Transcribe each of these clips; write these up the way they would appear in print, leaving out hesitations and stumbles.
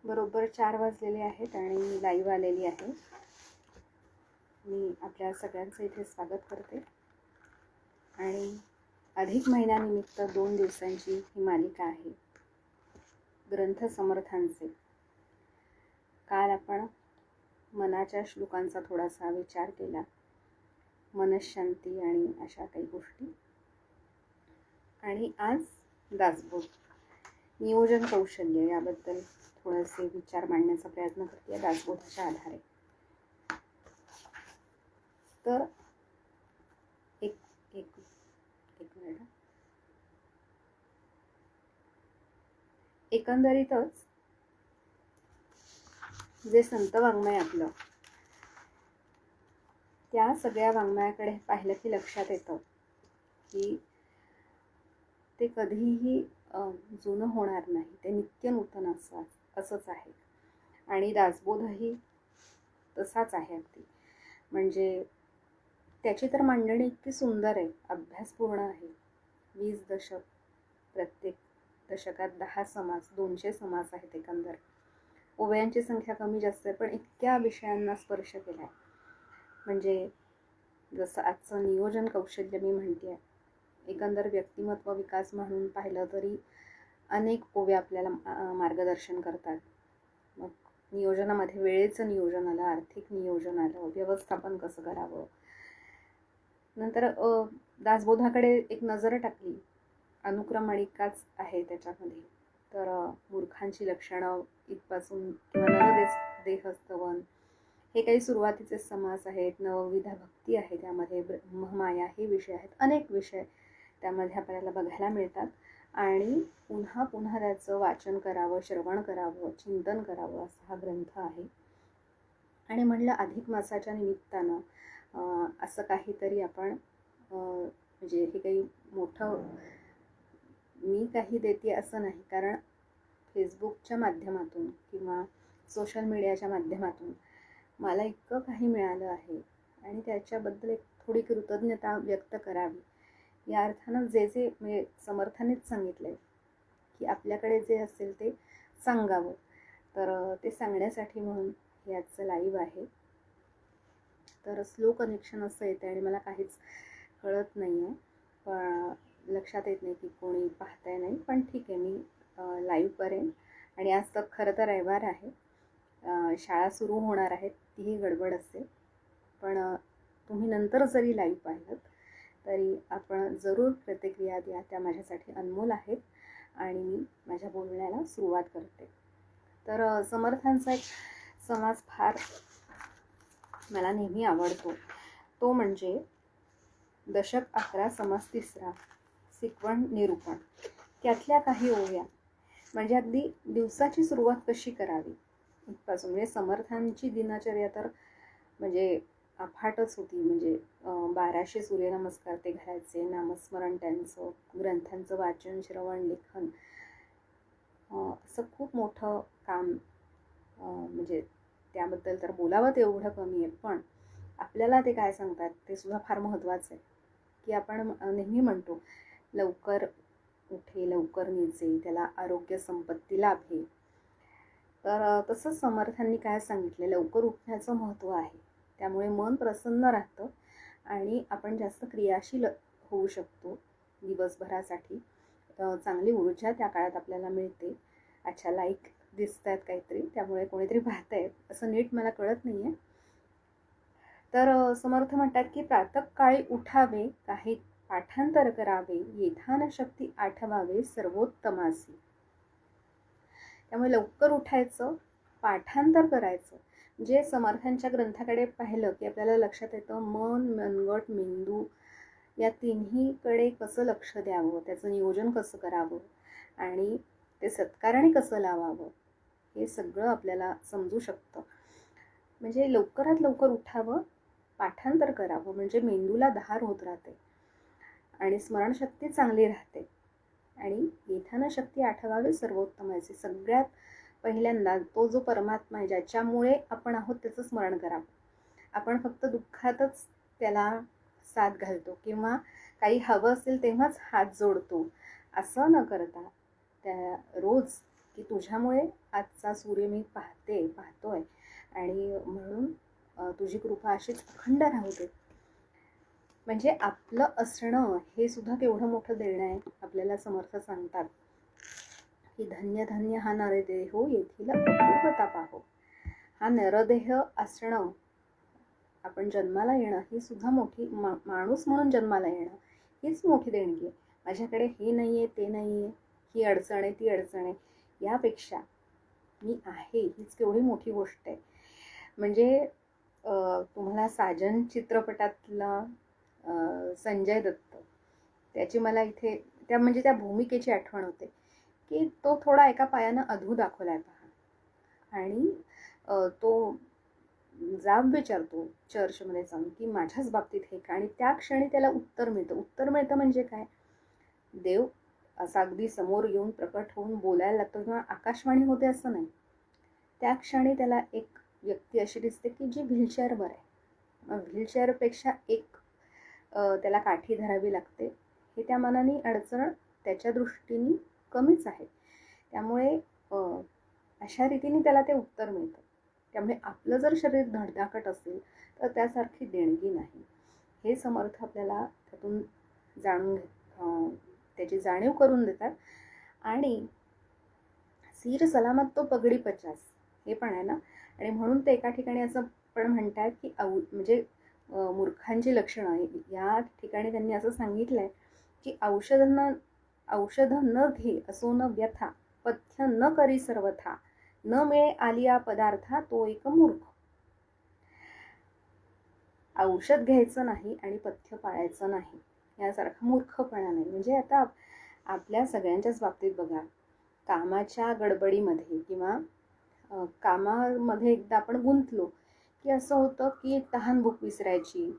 बरोबर 4 वाजलेले आहेत आणि मी लाईव्ह आलेली आहे. मी आपल्या सगळ्यांचं इथे स्वागत करते आणि अधिक महिन्यानिमित्त 2 दिवसांची ही मालिका आहे ग्रंथ समर्थांचे. काल आपण मनाच्या श्लोकांचा थोडासा विचार केला, मनःशांती आणि अशा काही गोष्टी. आणि आज दासबोध नियोजन कौशल्य याबद्दल थोडेसे विचार मांडण्याचा प्रयत्न करते दासबोधाच्या आधारे. तर एक मिनिट. एकंदरीतच जे संत वाङ्मय आपलं, त्या सगळ्या वाङ्मयाकडे पाहिलं की लक्षात येतं की ते कधीही जुनं होणार नाही, ते नित्य नूतन असंच आहे. आणि दासबोधही तसाच आहे अगदी. म्हणजे त्याची तर मांडणी इतकी सुंदर आहे, अभ्यासपूर्ण आहे. 20 दशक, प्रत्येक दशकात 10 समास, 200 समास आहेत एकंदर. ओव्यांची संख्या कमी जास्त आहे, पण इतक्या विषयांना स्पर्श केला आहे. म्हणजे जसं आजचं नियोजन कौशल्य मी म्हणते, एकंदर व्यक्तिमत्व विकास म्हणून पाहिलं तरी अनेक ओव्या आपल्याला मार्गदर्शन करतात. मग नियोजनामध्ये वेळेचं नियोजन आलं, आर्थिक नियोजन आलं, व्यवस्थापन कसं करावं. नंतर दासबोधाकडे एक नजर टाकली, अनुक्रमणिकाच आहे त्याच्यामध्ये. तर मूर्खांची लक्षणं इथपासून किंवा नवदेहस्तवन हे काही सुरुवातीचे समास आहेत. नवविधा भक्ती आहे त्यामध्ये, ब्रह्ममाया हे विषय आहेत. अनेक विषय त्यामध्ये आपल्याला बघायला मिळतात आणि पुन्हा पुन्हा त्याचं वाचन करावं, श्रवण करावं, चिंतन करावं असा हा ग्रंथ आहे. आणि म्हणलं अधिक मासाच्या निमित्तानं असं काहीतरी आपण म्हणजे हे काही मोठं मी काही देते असं नाही, कारण फेसबुकच्या माध्यमातून किंवा सोशल मीडियाच्या माध्यमातून मला इतकं काही मिळालं आहे आणि त्याच्याबद्दल एक थोडी कृतज्ञता व्यक्त करावी. या अर्थानं जे म्हणजे समर्थांनीच सांगितलं आहे की आपल्याकडे जे असेल ते सांगावं, तर ते सांगण्यासाठी म्हणून हे आजचं लाईव्ह आहे. तर स्लो कनेक्शन असं येतं आणि मला काहीच कळत नाही आहे, पण लक्षात येत नाही की कोणी पाहताय नाही. पण ठीक आहे, मी लाईव्ह करेन. आणि आज तर खरं तर रविवार आहे, शाळा सुरू होणार आहेत, तीही गडबड असेल. पण तुम्ही नंतर जरी लाईव्ह पाहिलं तरी आपण जरूर प्रतिक्रिया द्या, त्या माझ्यासाठी अनमोल आहेत. आणि मी माझ्या बोलण्याला सुरुवात करते. तर समर्थांचा एक समास फार मला नेहमी आवडतो, तो म्हणजे दशक 11 समास 3 सिकवण निरूपण. त्यातल्या काही ओव्या म्हणजे अगदी दिवसाची सुरुवात कशी करावी इथपासून. म्हणजे समर्थांची दिनचर्या तर म्हणजे अफाटच होती. म्हणजे 1200 सूर्यनमस्कार ते घ्यायचे, नामस्मरण त्यांचं, ग्रंथांचं वाचन, श्रवण, लेखन, असं खूप मोठं काम. म्हणजे त्याबद्दल तर बोलावं तेवढं कमी आहे, पण आपल्याला ते काय सांगतात ते सुद्धा फार महत्त्वाचं आहे. की आपण नेहमी म्हणतो लवकर उठे लवकर निजे, त्याला आरोग्य संपत्ती लाभे. तर तसंच समर्थांनी काय सांगितले, लवकर उठण्याचं महत्त्व आहे. त्यामुळे मन प्रसन्न राहतं आणि आपण जास्त क्रियाशील होऊ शकतो दिवसभरासाठी. चांगली ऊर्जा त्या काळात आपल्याला मिळते. अच्छा, लाईक दिसत आहेत काहीतरी, त्यामुळे कोणीतरी पाहतंय असं नीट मला कळत नाही आहे. तर समर्थ म्हणतात की प्रातःकाळी उठावे, काही पाठांतर करावे, येथान शक्ती आठवावे सर्वोत्तमासी. त्यामुळे लवकर उठायचं, पाठांतर करायचं. जे समर्थांच्या ग्रंथाकडे पाहिलं की आपल्याला लक्षात येतं मन, मनगट, मेंदू या तिन्हीकडे कसं लक्ष द्यावं, त्याचं नियोजन कसं करावं आणि ते सत्कारणी कसं लावावं, हे सगळं आपल्याला समजू शकतं. म्हणजे लवकरात लवकर उठावं, पाठांतर करावं, म्हणजे मेंदूला धार होत राहते आणि स्मरणशक्ती चांगली राहते. आणि येथान शक्ती आठवावे सर्वोत्तमाचे. सगळ्यात पहिल्यांदा तो जो परमात्मा आहे, ज्याच्यामुळे आपण आहोत, त्याचं स्मरण करावं. आपण फक्त दुःखातच त्याला साथ घालतो किंवा काही हवं असेल तेव्हाच हात जोडतो, असं न करता त्या रोज की तुझ्यामुळे आजचा सूर्य मी पाहतोय आणि म्हणून तुझी कृपा अशीच अखंड राहू दे. म्हणजे आपलं असणं हे सुद्धा केवढं मोठं देणं आहे. आपल्याला समर्थ सांगतात की धन्य धन्य हा नरदेहो येथील अपूर्वता पाहो. हा नरदेह असणं, आपण जन्माला येणं ही सुद्धा मोठी, माणूस म्हणून जन्माला येणं हीच मोठी देणगी आहे. माझ्याकडे हे नाही आहे, ते नाही आहे, ही अडचण आहे, ती अडचण आहे, यापेक्षा मी आहे हीच केवढी मोठी गोष्ट आहे. म्हणजे तुम्हाला साजन चित्रपटातला संजय दत्त, त्याची मला इथे त्या भूमिकेची आठवण होते की तो थोडा एका पायानं अधू दाखवलाय पहा. आणि तो जाब विचारतो चर्चमध्ये जाऊन की माझ्याच बाबतीत हे का, आणि त्या क्षणी त्याला उत्तर मिळतं म्हणजे काय, देव असा अगदी समोर येऊन प्रकट होऊन बोलायला लागतो किंवा आकाशवाणी होते असं नाही. त्या क्षणी त्याला एक व्यक्ती अशी दिसते की जी व्हीलचेअरवर आहे. मग व्हीलचेअरपेक्षा एक त्याला काठी धरावी लागते. हे त्या मानाने अडचण त्याच्या दृष्टीने कमीच आहे. त्यामुळे अशा रीतीने त्याला ते उत्तर मिळतं. त्यामुळे आपलं जर शरीर धडधाकट असेल तर त्यासारखी देणगी नाही. हे समर्थ आपल्याला त्यातून त्याची जाणीव करून देतात. आणि सिर सलामत तो पगडी 50 हे पण आहे ना. आणि म्हणून ते एका ठिकाणी असं पण म्हणतात की म्हणजे मूर्खांची लक्षणं या ठिकाणी त्यांनी असं सांगितलंय की औषध न घे असो न व्यथा, पथ्य न करी सर्वथा, न मिळे आलिया पदार्था तो एक मूर्ख. औषध घ्यायचं नाही आणि पथ्य पाळायचं नाही यासारखा मूर्खपणा नाही. म्हणजे आता आपल्या सगळ्यांच्याच बाबतीत बघा, कामाच्या गडबडीमध्ये किंवा कामामध्ये एकदा आपण गुंतलो की असं होतं की तहान भूक विसरायची,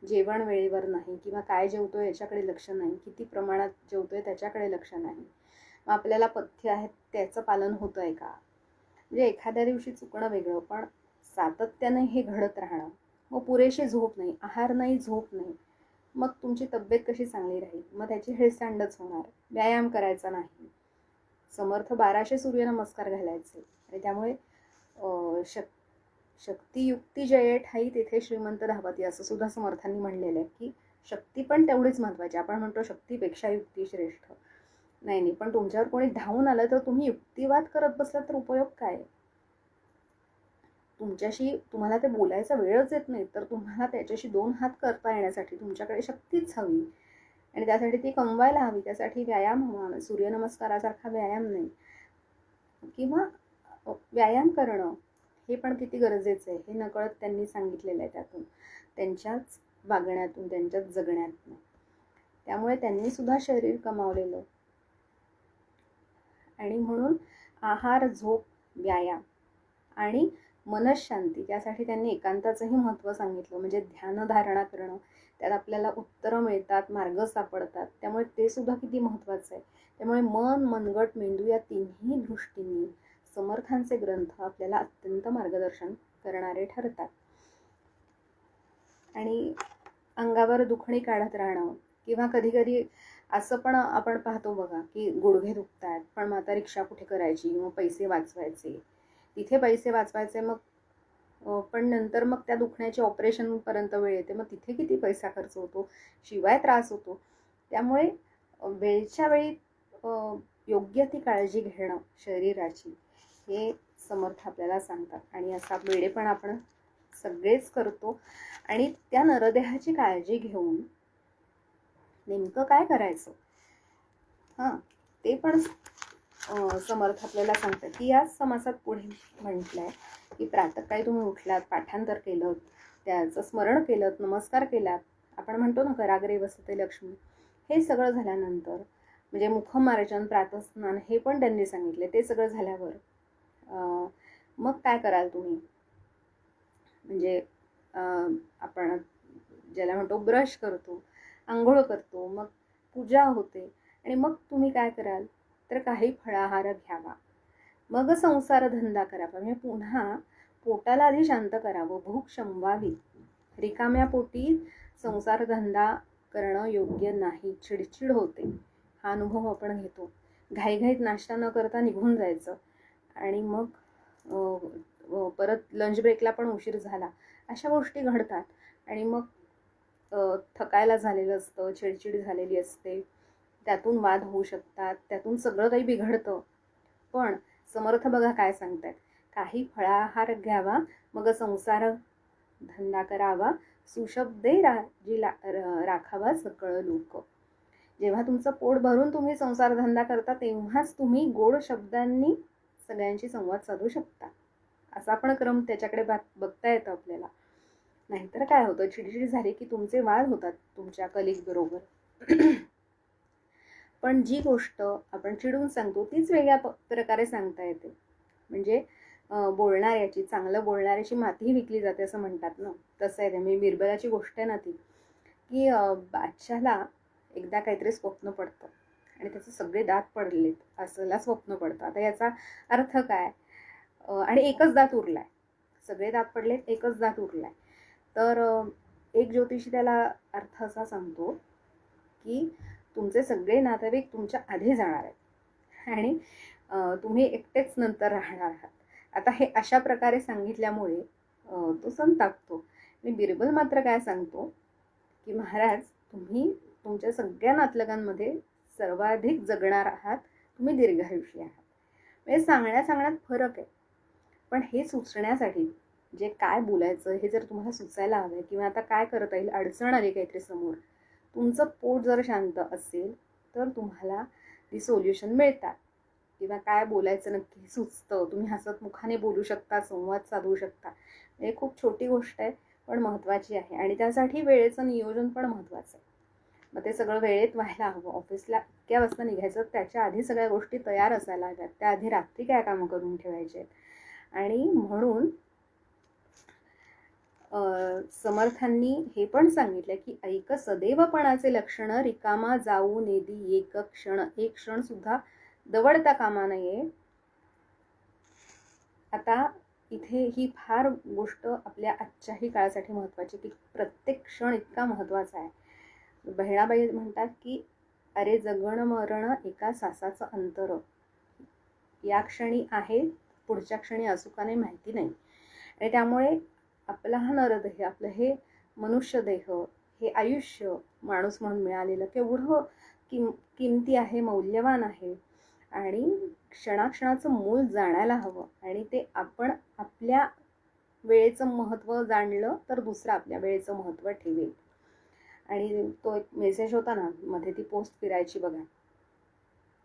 जेवण वेळेवर नाही किंवा काय जेवतोय याच्याकडे लक्ष नाही, किती प्रमाणात जेवतोय त्याच्याकडे लक्ष नाही. मग आपल्याला पथ्य आहेत त्याचं पालन होतं आहे का. म्हणजे एखाद्या दिवशी चुकणं वेगळं, पण सातत्याने हे घडत राहणं. मग पुरेशी झोप नाही, आहार नाही, झोप नाही, मग तुमची तब्येत कशी चांगली राहील. मग त्याची हेळसांडच होणार. व्यायाम करायचा नाही. समर्थ 1200 सूर्यनमस्कार घालायचे. आणि त्यामुळे शक्तियुक्ती जये ठाई तेथे श्रीमंत धावती असं सुद्धा समर्थांनी म्हणलेलं आहे की शक्ती पण तेवढीच महत्त्वाची. आपण म्हणतो शक्तीपेक्षा युक्ती श्रेष्ठ. नाही, पण तुमच्यावर कोणी धावून आलं तर तुम्ही युक्तिवाद करत बसला तर उपयोग काय. तुम्हाला ते बोलायचा वेळच येत नाही तर तुम्हाला त्याच्याशी 2 हात करता येण्यासाठी तुमच्याकडे शक्तीच हवी आणि त्यासाठी ती कमवायला हवी. त्यासाठी व्यायाम हवा. सूर्यनमस्कारासारखा व्यायाम नाही, किंवा व्यायाम करणं हे पण किती गरजेचं आहे हे नकळत त्यांनी सांगितलेलं आहे त्यातून, त्यांच्याच वागण्यातून, त्यांच्याच जगण्यातून. त्यामुळे त्यांनी सुद्धा शरीर कमावलेलं. आणि म्हणून आहार, झोप, व्यायाम आणि मनःशांती, त्यासाठी त्यांनी एकांताचंही महत्त्व सांगितलं. म्हणजे ध्यानधारणा करणं, त्यात आपल्याला उत्तरं मिळतात, मार्ग सापडतात. त्यामुळे ते सुद्धा किती महत्त्वाचं आहे. त्यामुळे मन, मनगट, मेंदू या तिन्ही दृष्टींनी समर्थांचे ग्रंथ आपल्याला अत्यंत मार्गदर्शन करणारे ठरतात. आणि अंगावर दुखणी काढत राहणं, किंवा कधी कधी असं पण आपण पाहतो बघा की गुडघे दुखतात पण मग आता रिक्षा कुठे करायची, मग पैसे वाचवायचे, तिथे पैसे वाचवायचे, मग पण नंतर मग त्या दुखण्याची ऑपरेशनपर्यंत वेळ येते, मग तिथे किती पैसा खर्च होतो, शिवाय त्रास होतो. त्यामुळे वेळच्या वेळी योग्य ती काळजी घेणं शरीराची हे समर्थ आपल्याला सांगतात. आणि असा वेळेपण आपण सगळेच करतो. आणि त्या नरदेहाची काळजी घेऊन नेमकं काय करायचं ते पण समर्थ आपल्याला सांगतात. की याच समासात पुढे म्हटलंय की प्रातःकाळी तुम्ही उठलात, पाठांतर केलं, त्याचं स्मरण केलं, नमस्कार केलात, आपण म्हणतो ना कराग्रे वसते लक्ष्मी, हे सगळं झाल्यानंतर म्हणजे मुखमार्जन, प्रातस्नान हे पण त्यांनी सांगितले. ते सगळं झाल्यावर मग काय कराल तुम्ही, म्हणजे आपण ज्याला म्हणतो ब्रश करतो, आंघोळ करतो, मग पूजा होते, आणि मग तुम्ही काय कराल तर काही फळाहार घ्यावा, मग संसार धंदा करावा. म्हणजे पुन्हा पोटाला आधी शांत करावं, भूक शमवावी. रिकाम्या पोटी संसार धंदा करणं योग्य नाही, चिडचिड होते, हा अनुभव आपण घेतो. घाईघाईत नाश्ता न करता निघून जायचं आणि मग परत लंच ब्रेकला पण उशीर झाला, अशा गोष्टी घडतात. आणि मग थकायला झालेलं असतं, चिडचिड झालेली असते, त्यातून वाद होऊ शकतात, त्यातून सगळं काही बिघडतं. पण समर्थ बघा काय सांगतायत, काही फळाहार घ्यावा, मग संसार धंदा करावा, सुशब्दे राखावा सकळ लोक. जेव्हा तुमचं पोट भरून तुम्ही संसार धंदा करता, तेव्हाच तुम्ही गोड शब्दांनी सगळ्यांशी संवाद साधू शकता. असा पण क्रम त्याच्याकडे बघता येतं आपल्याला. नाहीतर काय होतं, चिडचिड झाली की तुमचे वाद होतात तुमच्या कलिग बरोबर. पण जी गोष्ट आपण चिडून सांगतो तीच वेगळ्या प्रकारे सांगता येते. म्हणजे बोलणाऱ्याची, चांगलं बोलणाऱ्याची मातीही विकली जाते असं म्हणतात ना, तसं आहे ते. मी बिरबलाची गोष्ट आहे ना ती, की बादशाला एकदा काहीतरी स्वप्न पडतं आणि त्याचे सगळे दात पडलेत असला स्वप्न पडतं. आता याचा अर्थ काय, आणि एकच दात उरलाय, सगळे दात पडलेत, एकच दात उरलाय. तर एक ज्योतिषी त्याला अर्थ असा सांगतो की तुमचे सगळे नातेवाईक तुमच्या आधी जाणार आहेत आणि तुम्ही एकटेच नंतर राहणार आहात. आता हे अशा प्रकारे सांगितल्यामुळे तो संतापतो. आणि बिरबल मात्र काय सांगतो की महाराज, तुम्ही तुमच्या सगळ्या नातलगांमध्ये सर्वाधिक जगणार आहात, तुम्ही दीर्घायुषी आहात. म्हणजे सांगण्यात फरक आहे, पण हे सुचण्यासाठी जे काय बोलायचं हे जर तुम्हाला सुचायला हवं किंवा आता काय करता येईल, अडचण आली काहीतरी समोर, तुमचं पोट जर शांत असेल तर तुम्हाला ती सोल्युशन मिळतात किंवा काय बोलायचं नक्की सुचतं. तुम्ही हसत मुखाने बोलू शकता, संवाद साधू शकता. हे खूप छोटी गोष्ट आहे पण महत्त्वाची आहे आणि त्यासाठी वेळेचं नियोजन पण महत्त्वाचं आहे. मग ते सगळं वेळेत व्हायला हवं. ऑफिसला इतक्या वाजता निघायचं, त्याच्या आधी सगळ्या गोष्टी तयार असायला हव्यात, त्याआधी रात्री काय कामं करून ठेवायचे. आणि म्हणून समर्थांनी हे पण सांगितलं की ऐक सदैवपणाचे लक्षण, रिकामा जाऊ नेदी एक क्षण सुद्धा दवडता कामा नये. आता इथे ही फार गोष्ट आपल्या आजच्याही काळासाठी महत्त्वाची, की प्रत्येक क्षण इतका महत्त्वाचा आहे. बहिणाबाई म्हणतात की अरे जगण मरण एका सासाचं अंतर, या क्षणी आहे, पुढच्या क्षणी असू का नाही माहिती नाही. आणि त्यामुळे आपला हा नरदेह, आपलं हे मनुष्य देह, हे आयुष्य माणूस म्हणून मिळालेलं केवढं किमती आहे, मौल्यवान आहे. आणि क्षणाक्षणाचं मूल जाणायला हवं आणि ते आपण आपल्या वेळेचं महत्त्व जाणलं तर दुसरं आपल्या वेळेचं महत्त्व ठेवेल. आणि तो एक मेसेज होता ना मध्ये, ती पोस्ट फिरायची बघा,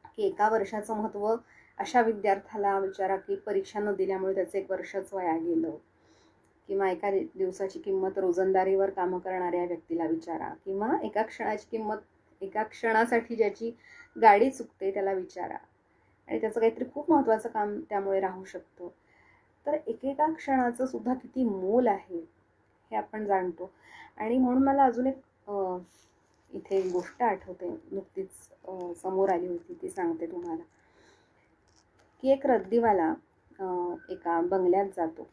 की 1 वर्षाचं महत्त्व अशा विद्यार्थ्याला विचारा की परीक्षा न दिल्यामुळे त्याचं 1 वर्षच वाया गेलं, किंवा एका दिवसाची किंमत रोजंदारीवर कामं करणाऱ्या व्यक्तीला विचारा, किंवा एका क्षणाची किंमत, एका क्षणासाठी ज्याची गाडी चुकते त्याला विचारा, आणि त्याचं काहीतरी खूप महत्त्वाचं काम त्यामुळे राहू शकतं. तर एकेका क्षणाचं सुद्धा किती मोल आहे हे आपण जाणतो. आणि म्हणून मला अजून एक इथे गोष्ट आठवते, नुकतीच समोर आली होती, ती सांगते तुम्हाला. की एक रद्दीवाला एका बंगल्यात जातो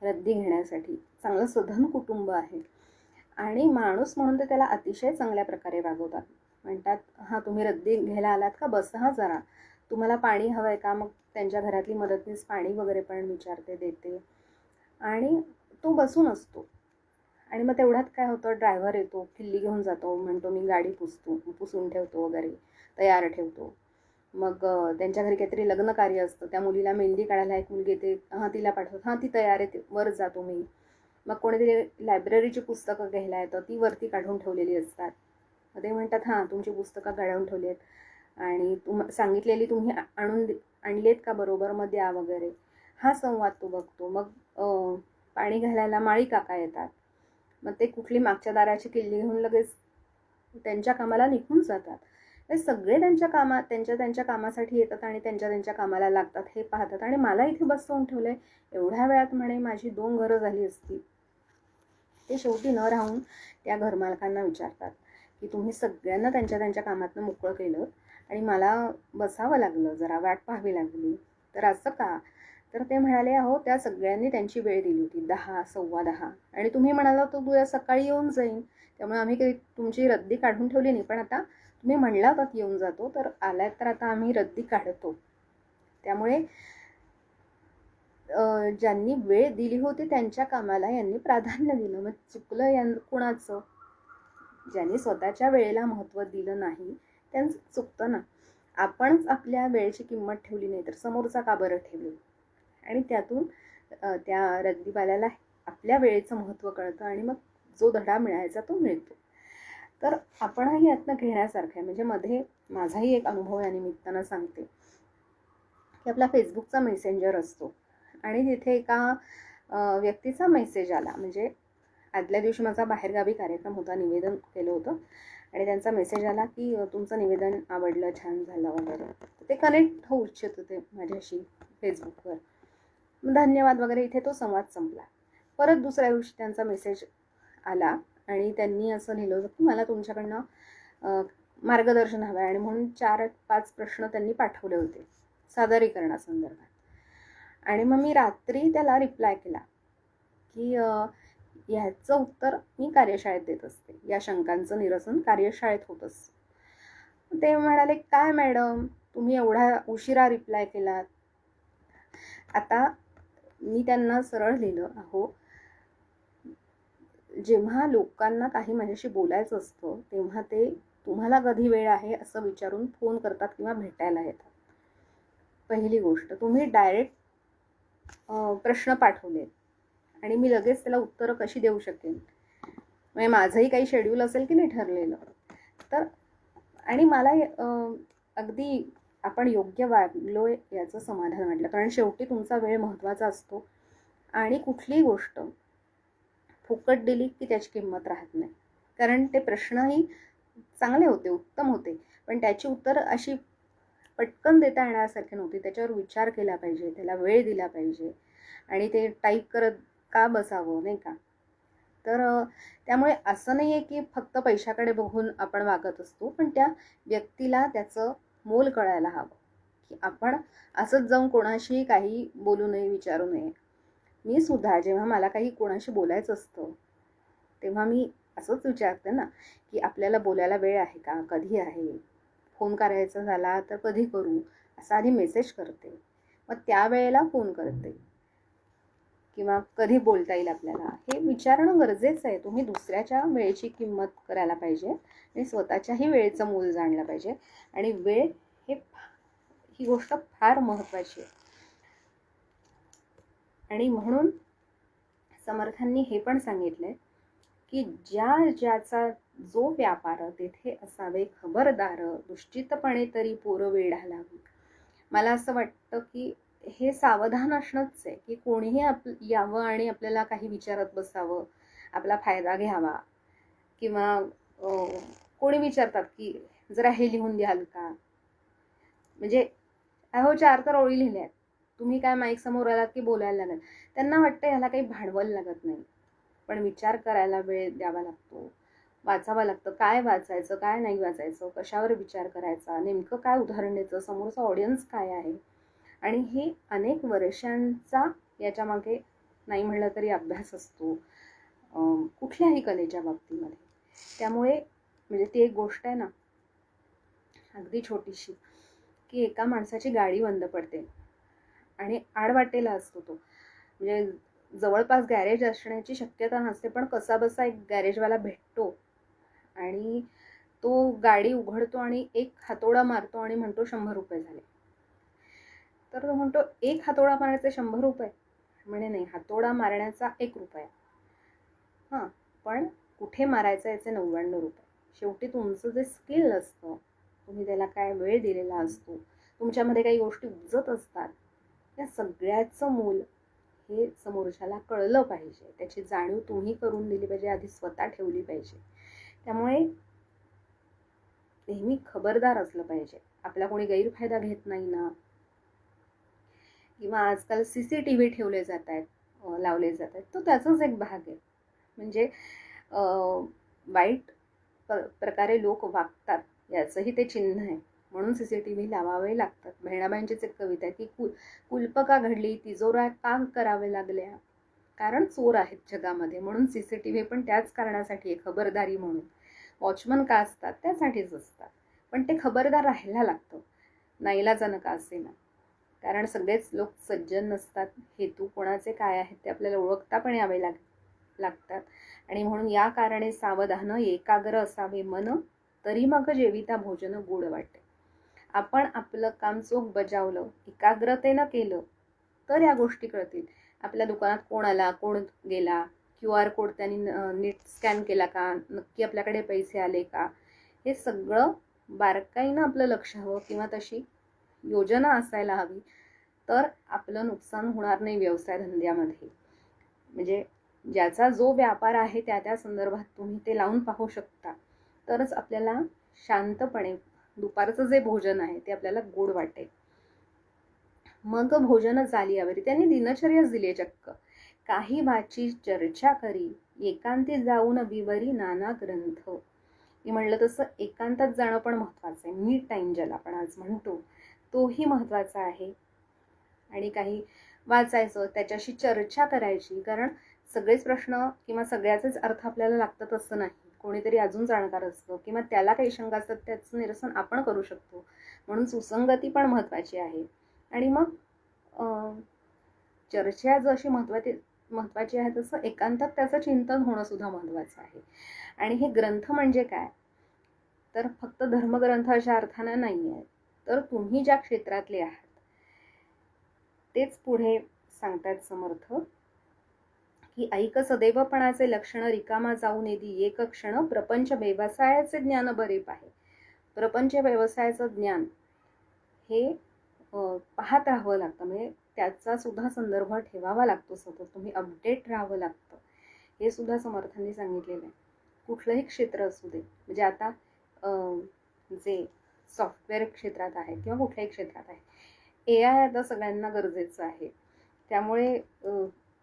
रद्दी घेण्यासाठी. चांगलं सधन कुटुंब आहे आणि माणूस म्हणून ते त्याला अतिशय चांगल्या प्रकारे वागवतात. म्हणतात, हां तुम्ही रद्दी घ्यायला आलात का, बसा हां जरा, तुम्हाला पाणी हवं आहे का, मग त्यांच्या घरातली मदतनीस पाणी वगैरे पण विचारते, देते, आणि तो बसून असतो. आणि मग तेवढ्यात काय होतं, ड्रायव्हर येतो, किल्ली घेऊन जातो, म्हणतो मी गाडी पुसून ठेवतो वगैरे, तयार ठेवतो. मग त्यांच्या घरी काहीतरी लग्न कार्य असतं, त्या मुलीला मेहंदी काढायला एक मुलगी येते, हां तिला पाठवत, हां ती तयार आहे, वर जातो मी. मग कोणीतरी लायब्ररीची पुस्तकं घ्यायला येतं, ती वरती काढून ठेवलेली असतात. मग ते म्हणतात, हां तुमची पुस्तकं काढून ठेवली आहेत आणि सांगितलेली तुम्ही आणलेत का बरोबर, मग द्या वगैरे. हा संवाद तो बघतो. मग पाणी घालायला माळी काका येतात, मग ते कुठली मागच्या दाराची किल्ली घेऊन लगेच त्यांच्या कामाला निघून जातात. हे सगळे त्यांच्या कामासाठी येतात आणि त्यांच्या कामाला लागतात, हे पाहतात. आणि मला इथे बसवून ठेवलंय, एवढ्या वेळात म्हणे माझी 2 घरं झाली असती. ते शेवटी न राहून त्या घरमालकांना विचारतात की तुम्ही सगळ्यांना त्यांच्या कामातनं मोकळं केलं आणि मला बसावं लागलं, जरा वाट पाहावी लागली, तर असं का? तर ते म्हणाले, अहो त्या सगळ्यांनी त्यांची वेळ दिली होती, 10, 10:15, आणि तुम्ही म्हणाला तो उद्या सकाळी येऊन जाईन, त्यामुळे आम्ही काही तुमची रद्दी काढून ठेवली नाही, पण आता तुम्ही म्हणला होता येऊन जातो, तर आलाय तर आता आम्ही रद्दी काढतो. त्यामुळे ज्यांनी वेळ दिली होती त्यांच्या कामाला यांनी प्राधान्य दिलं. मग चुकलं कुणाचं? ज्यांनी स्वतःच्या वेळेला महत्त्व दिलं नाही त्यांचं चुकतं ना. आपणच आपल्या वेळेची किंमत ठेवली नाही तर समोरचा का बरं ठेवली? आणि त्यातून त्या रद्दीवाल्याला आपल्या वेळेचं महत्त्व कळतं आणि मग जो धडा मिळायचा तो मिळतो. तर आपणही यातनं घेण्यासारखं आहे. म्हणजे मध्ये माझाही एक अनुभव या निमित्तानं सांगते की आपला फेसबुकचा मेसेंजर असतो आणि तिथे एका व्यक्तीचा मेसेज आला. म्हणजे आदल्या दिवशी माझा बाहेरगावी कार्यक्रम होता, निवेदन केलं होतं आणि त्यांचा मेसेज आला की तुमचं निवेदन आवडलं, छान झालं वगैरे. ते कनेक्ट होऊ इच्छित होते माझ्याशी फेसबुकवर. धन्यवाद वगैरे, इथे तो संवाद संपला. परत दुसऱ्या दिवशी त्यांचा मेसेज आला आणि त्यांनी असं लिहिलं होतं की मला तुमच्याकडनं मार्गदर्शन हवं आहे आणि म्हणून 4-5 प्रश्न त्यांनी पाठवले होते सादरीकरणासंदर्भात. आणि मग मी रात्री त्याला रिप्लाय केला की ह्याचं उत्तर मी कार्यशाळेत देत असते, या शंकांचं निरसन कार्यशाळेत होत असतं. ते म्हणाले, काय मॅडम तुम्ही एवढा उशिरा रिप्लाय केलात? आता मी त्यांना सरळ लिहिलं, अहो जेव्हा लोकांना काही माझ्याशी बोलायचं असतं तेव्हा ते तुम्हाला कधी वेळ आहे असं विचारून फोन करतात किंवा भेटायला येतात. पहिली गोष्ट, तुम्ही डायरेक्ट प्रश्न पाठवले आणि मी लगेच त्याला उत्तरं कशी देऊ शकेन? म्हणजे माझंही काही शेड्यूल असेल की नाही ठरलेलं. तर आणि मला अगदी आपण योग्य वागलोय याचं समाधान वाटलं, कारण शेवटी तुमचा वेळ महत्त्वाचा असतो आणि कुठलीही गोष्ट फुकट दिली की त्याची किंमत राहत नाही. कारण ते प्रश्नही चांगले होते, उत्तम होते, पण त्याची उत्तर अशी पटकन देता येण्यासारखी नव्हती. त्याच्यावर विचार केला पाहिजे, त्याला वेळ दिला पाहिजे आणि ते टाईप करत का बसावं, नाही का? तर त्यामुळे असं नाही आहे की फक्त पैशाकडे बघून आपण वागत असतो, पण त्या व्यक्तीला त्याचं मोल कळायला हवं की आपण असंच जाऊन कोणाशी काही बोलू नये, विचारू नये. मी सुद्धा जेव्हा मला काही कोणाशी बोलायचं असतं तेव्हा मी असंच विचारते ना की आपल्याला बोलायला वेळ आहे का, कधी आहे, फोन करायचा झाला तर कधी करू, असा आधी मेसेज करते, मग त्यावेळेला फोन करते किंवा कधी बोलता येईल आपल्याला हे विचारणं गरजेचं आहे. तुम्ही दुसऱ्याच्या वेळेची किंमत करायला पाहिजे आणि स्वतःच्याही वेळेचं मोल जाणलं पाहिजे. आणि वेळ ही गोष्ट फार महत्त्वाची आहे. आणि म्हणून समर्थांनी हे पण सांगितलंय की ज्याचा जो व्यापार तेथे असावे खबरदार, दुश्चितपणे तरी पोरं वेढा लावी. मला असं वाटतं की हे सावधान असणंच आहे की कोणीही यावं आणि आपल्याला काही विचारत बसावं, आपला फायदा घ्यावा. किंवा कोणी विचारतात की जरा हे लिहून द्याल का, म्हणजे अहो 4 तर ओळी लिहिल्या आहेत, तुम्ही काय माईक समोर आलात की बोलायला लागत. त्यांना वाटतं ह्याला काही भांडवल लागत नाही, पण विचार करायला वेळ द्यावा लागतो, वाचावं लागतं. काय वाचायचं, काय नाही वाचायचं, कशावर विचार करायचा, नेमकं काय उदाहरण द्यायचं, समोरचा ऑडियन्स काय आहे. आणि हे अनेक वर्षांचा याच्यामागे नाही म्हणलं तरी अभ्यास असतो कुठल्याही कलेच्या बाबतीमध्ये. त्यामुळे म्हणजे ती एक गोष्ट आहे ना अगदी छोटीशी की एका माणसाची गाडी बंद पडते आणि आडवाटेला असतो तो, म्हणजे जवळपास गॅरेज असण्याची शक्यता नसते, पण कसा बसा एक गॅरेजवाला भेटतो आणि तो गाडी उघडतो आणि एक हातोडा मारतो आणि म्हणतो 100 रुपये झाले. तर तो म्हणतो 1 हातोडा मारायचे 100 रुपये? म्हणे नाही, हातोडा मारण्याचा 1 रुपया. हां, पण कुठे मारायचं याचे 99 रुपये. शेवटी तुमचं जे स्किल असतं, तुम्ही त्याला काय वेळ दिलेला असतो, तुमच्यामध्ये काही गोष्टी उपजत असतात, त्या सगळ्याचं मोल हे समोरच्याला कळलं पाहिजे. त्याची जाणीव तुम्ही करून दिली पाहिजे, आधी स्वतः ठेवली पाहिजे. त्यामुळे नेहमी खबरदार असलं पाहिजे, आपला कोणी गैरफायदा घेत नाही ना. किंवा आजकाल CCTV ठेवले जात आहेत, लावले जात आहेत, तो त्याचाच एक भाग आहे. म्हणजे वाईट प्रकारे लोक वागतात याचंही ते चिन्ह आहे, म्हणून CCTV लावावे लागतात. बहिणाबाईंचीच एक कविता आहे की कुल्प का घडली, तिजोऱ्या का करावे लागल्या, कारण चोर आहेत जगामध्ये, म्हणून CCTV पण त्याच कारणासाठी आहे, खबरदारी म्हणून. वॉचमन का असतात, त्यासाठीच असतात. पण ते खबरदार राहायला लागतं, नाईलाजानं का असेना. कारण सगळेच लोक सज्जन नसतात. हेतू कोणाचे काय आहेत ते आपल्याला ओळखता पण यावे लागतात. आणि म्हणून या कारणे सावधान एकाग्र असावे मन, तरी मग जेविता भोजन गोड वाटे. आपण आपलं काम चोख बजावलं, एकाग्रतेनं केलं तर या गोष्टी कळतील. आपल्या दुकानात कोण आला, कोण गेला, QR कोड त्यांनी नीट स्कॅन केला का, नक्की आपल्याकडे पैसे आले का, हे सगळं बारकाईनं आपलं लक्ष हवं किंवा तशी योजना असायला हवी. तर आपलं नुकसान होणार नाही व्यवसाय धंद्यामध्ये. म्हणजे ज्याचा जो व्यापार आहे त्या संदर्भात तुम्ही ते लावून पाहू शकता. तरच आपल्याला शांतपणे दुपारचं जे भोजन आहे ते आपल्याला गोड वाटेल. मग भोजन झाली यावरी त्यांनी दिनचर्याच दिली चक्क. काही वाची चर्चा करी, एकांती जाऊन विवरी नाना ग्रंथ. मी म्हणलं तसं एकांतात जाणं पण महत्त्वाचं आहे. मी टाईम ज्याला आपण आज म्हणतो तोही महत्त्वाचा आहे. आणि काही वाचायचं, त्याच्याशी चर्चा करायची. कारण सगळेच प्रश्न किंवा सगळ्याचेच अर्थ आपल्याला लागतात असं नाही. कोणीतरी अजून जाणकार असतं किंवा त्याला काही शंका असतात, त्याचं निरसन आपण करू शकतो. म्हणून सुसंगती पण महत्त्वाची आहे. आणि मग चर्चा जशी महत्त्वाची आहे तसं एकांतात त्याचं चिंतन होणं सुद्धा महत्त्वाचं आहे. आणि हे ग्रंथ म्हणजे काय, तर फक्त धर्मग्रंथ अशा अर्थानं नाही आहे, तर तुम्ही ज्या क्षेत्रातले आहात तेच पुढे सांगतात समर्थ की ऐक सदैवपणाचे लक्षण, रिकामा जाऊन येदी एक क्षण, प्रपंच व्यवसायाचे ज्ञान बरे पाहे. प्रपंच व्यवसायाचं ज्ञान हे पाहत राहावं लागतं. म्हणजे त्याचा सुद्धा संदर्भ ठेवावा लागतो सतत. तुम्ही अपडेट राहावं लागतं. हे सुद्धा समर्थांनी सांगितलेलं आहे. कुठलंही क्षेत्र असू दे, म्हणजे आता जे सॉफ्टवेअर क्षेत्रात आहे किंवा कुठल्याही क्षेत्रात आहे, AI आता सगळ्यांना गरजेचं आहे. त्यामुळे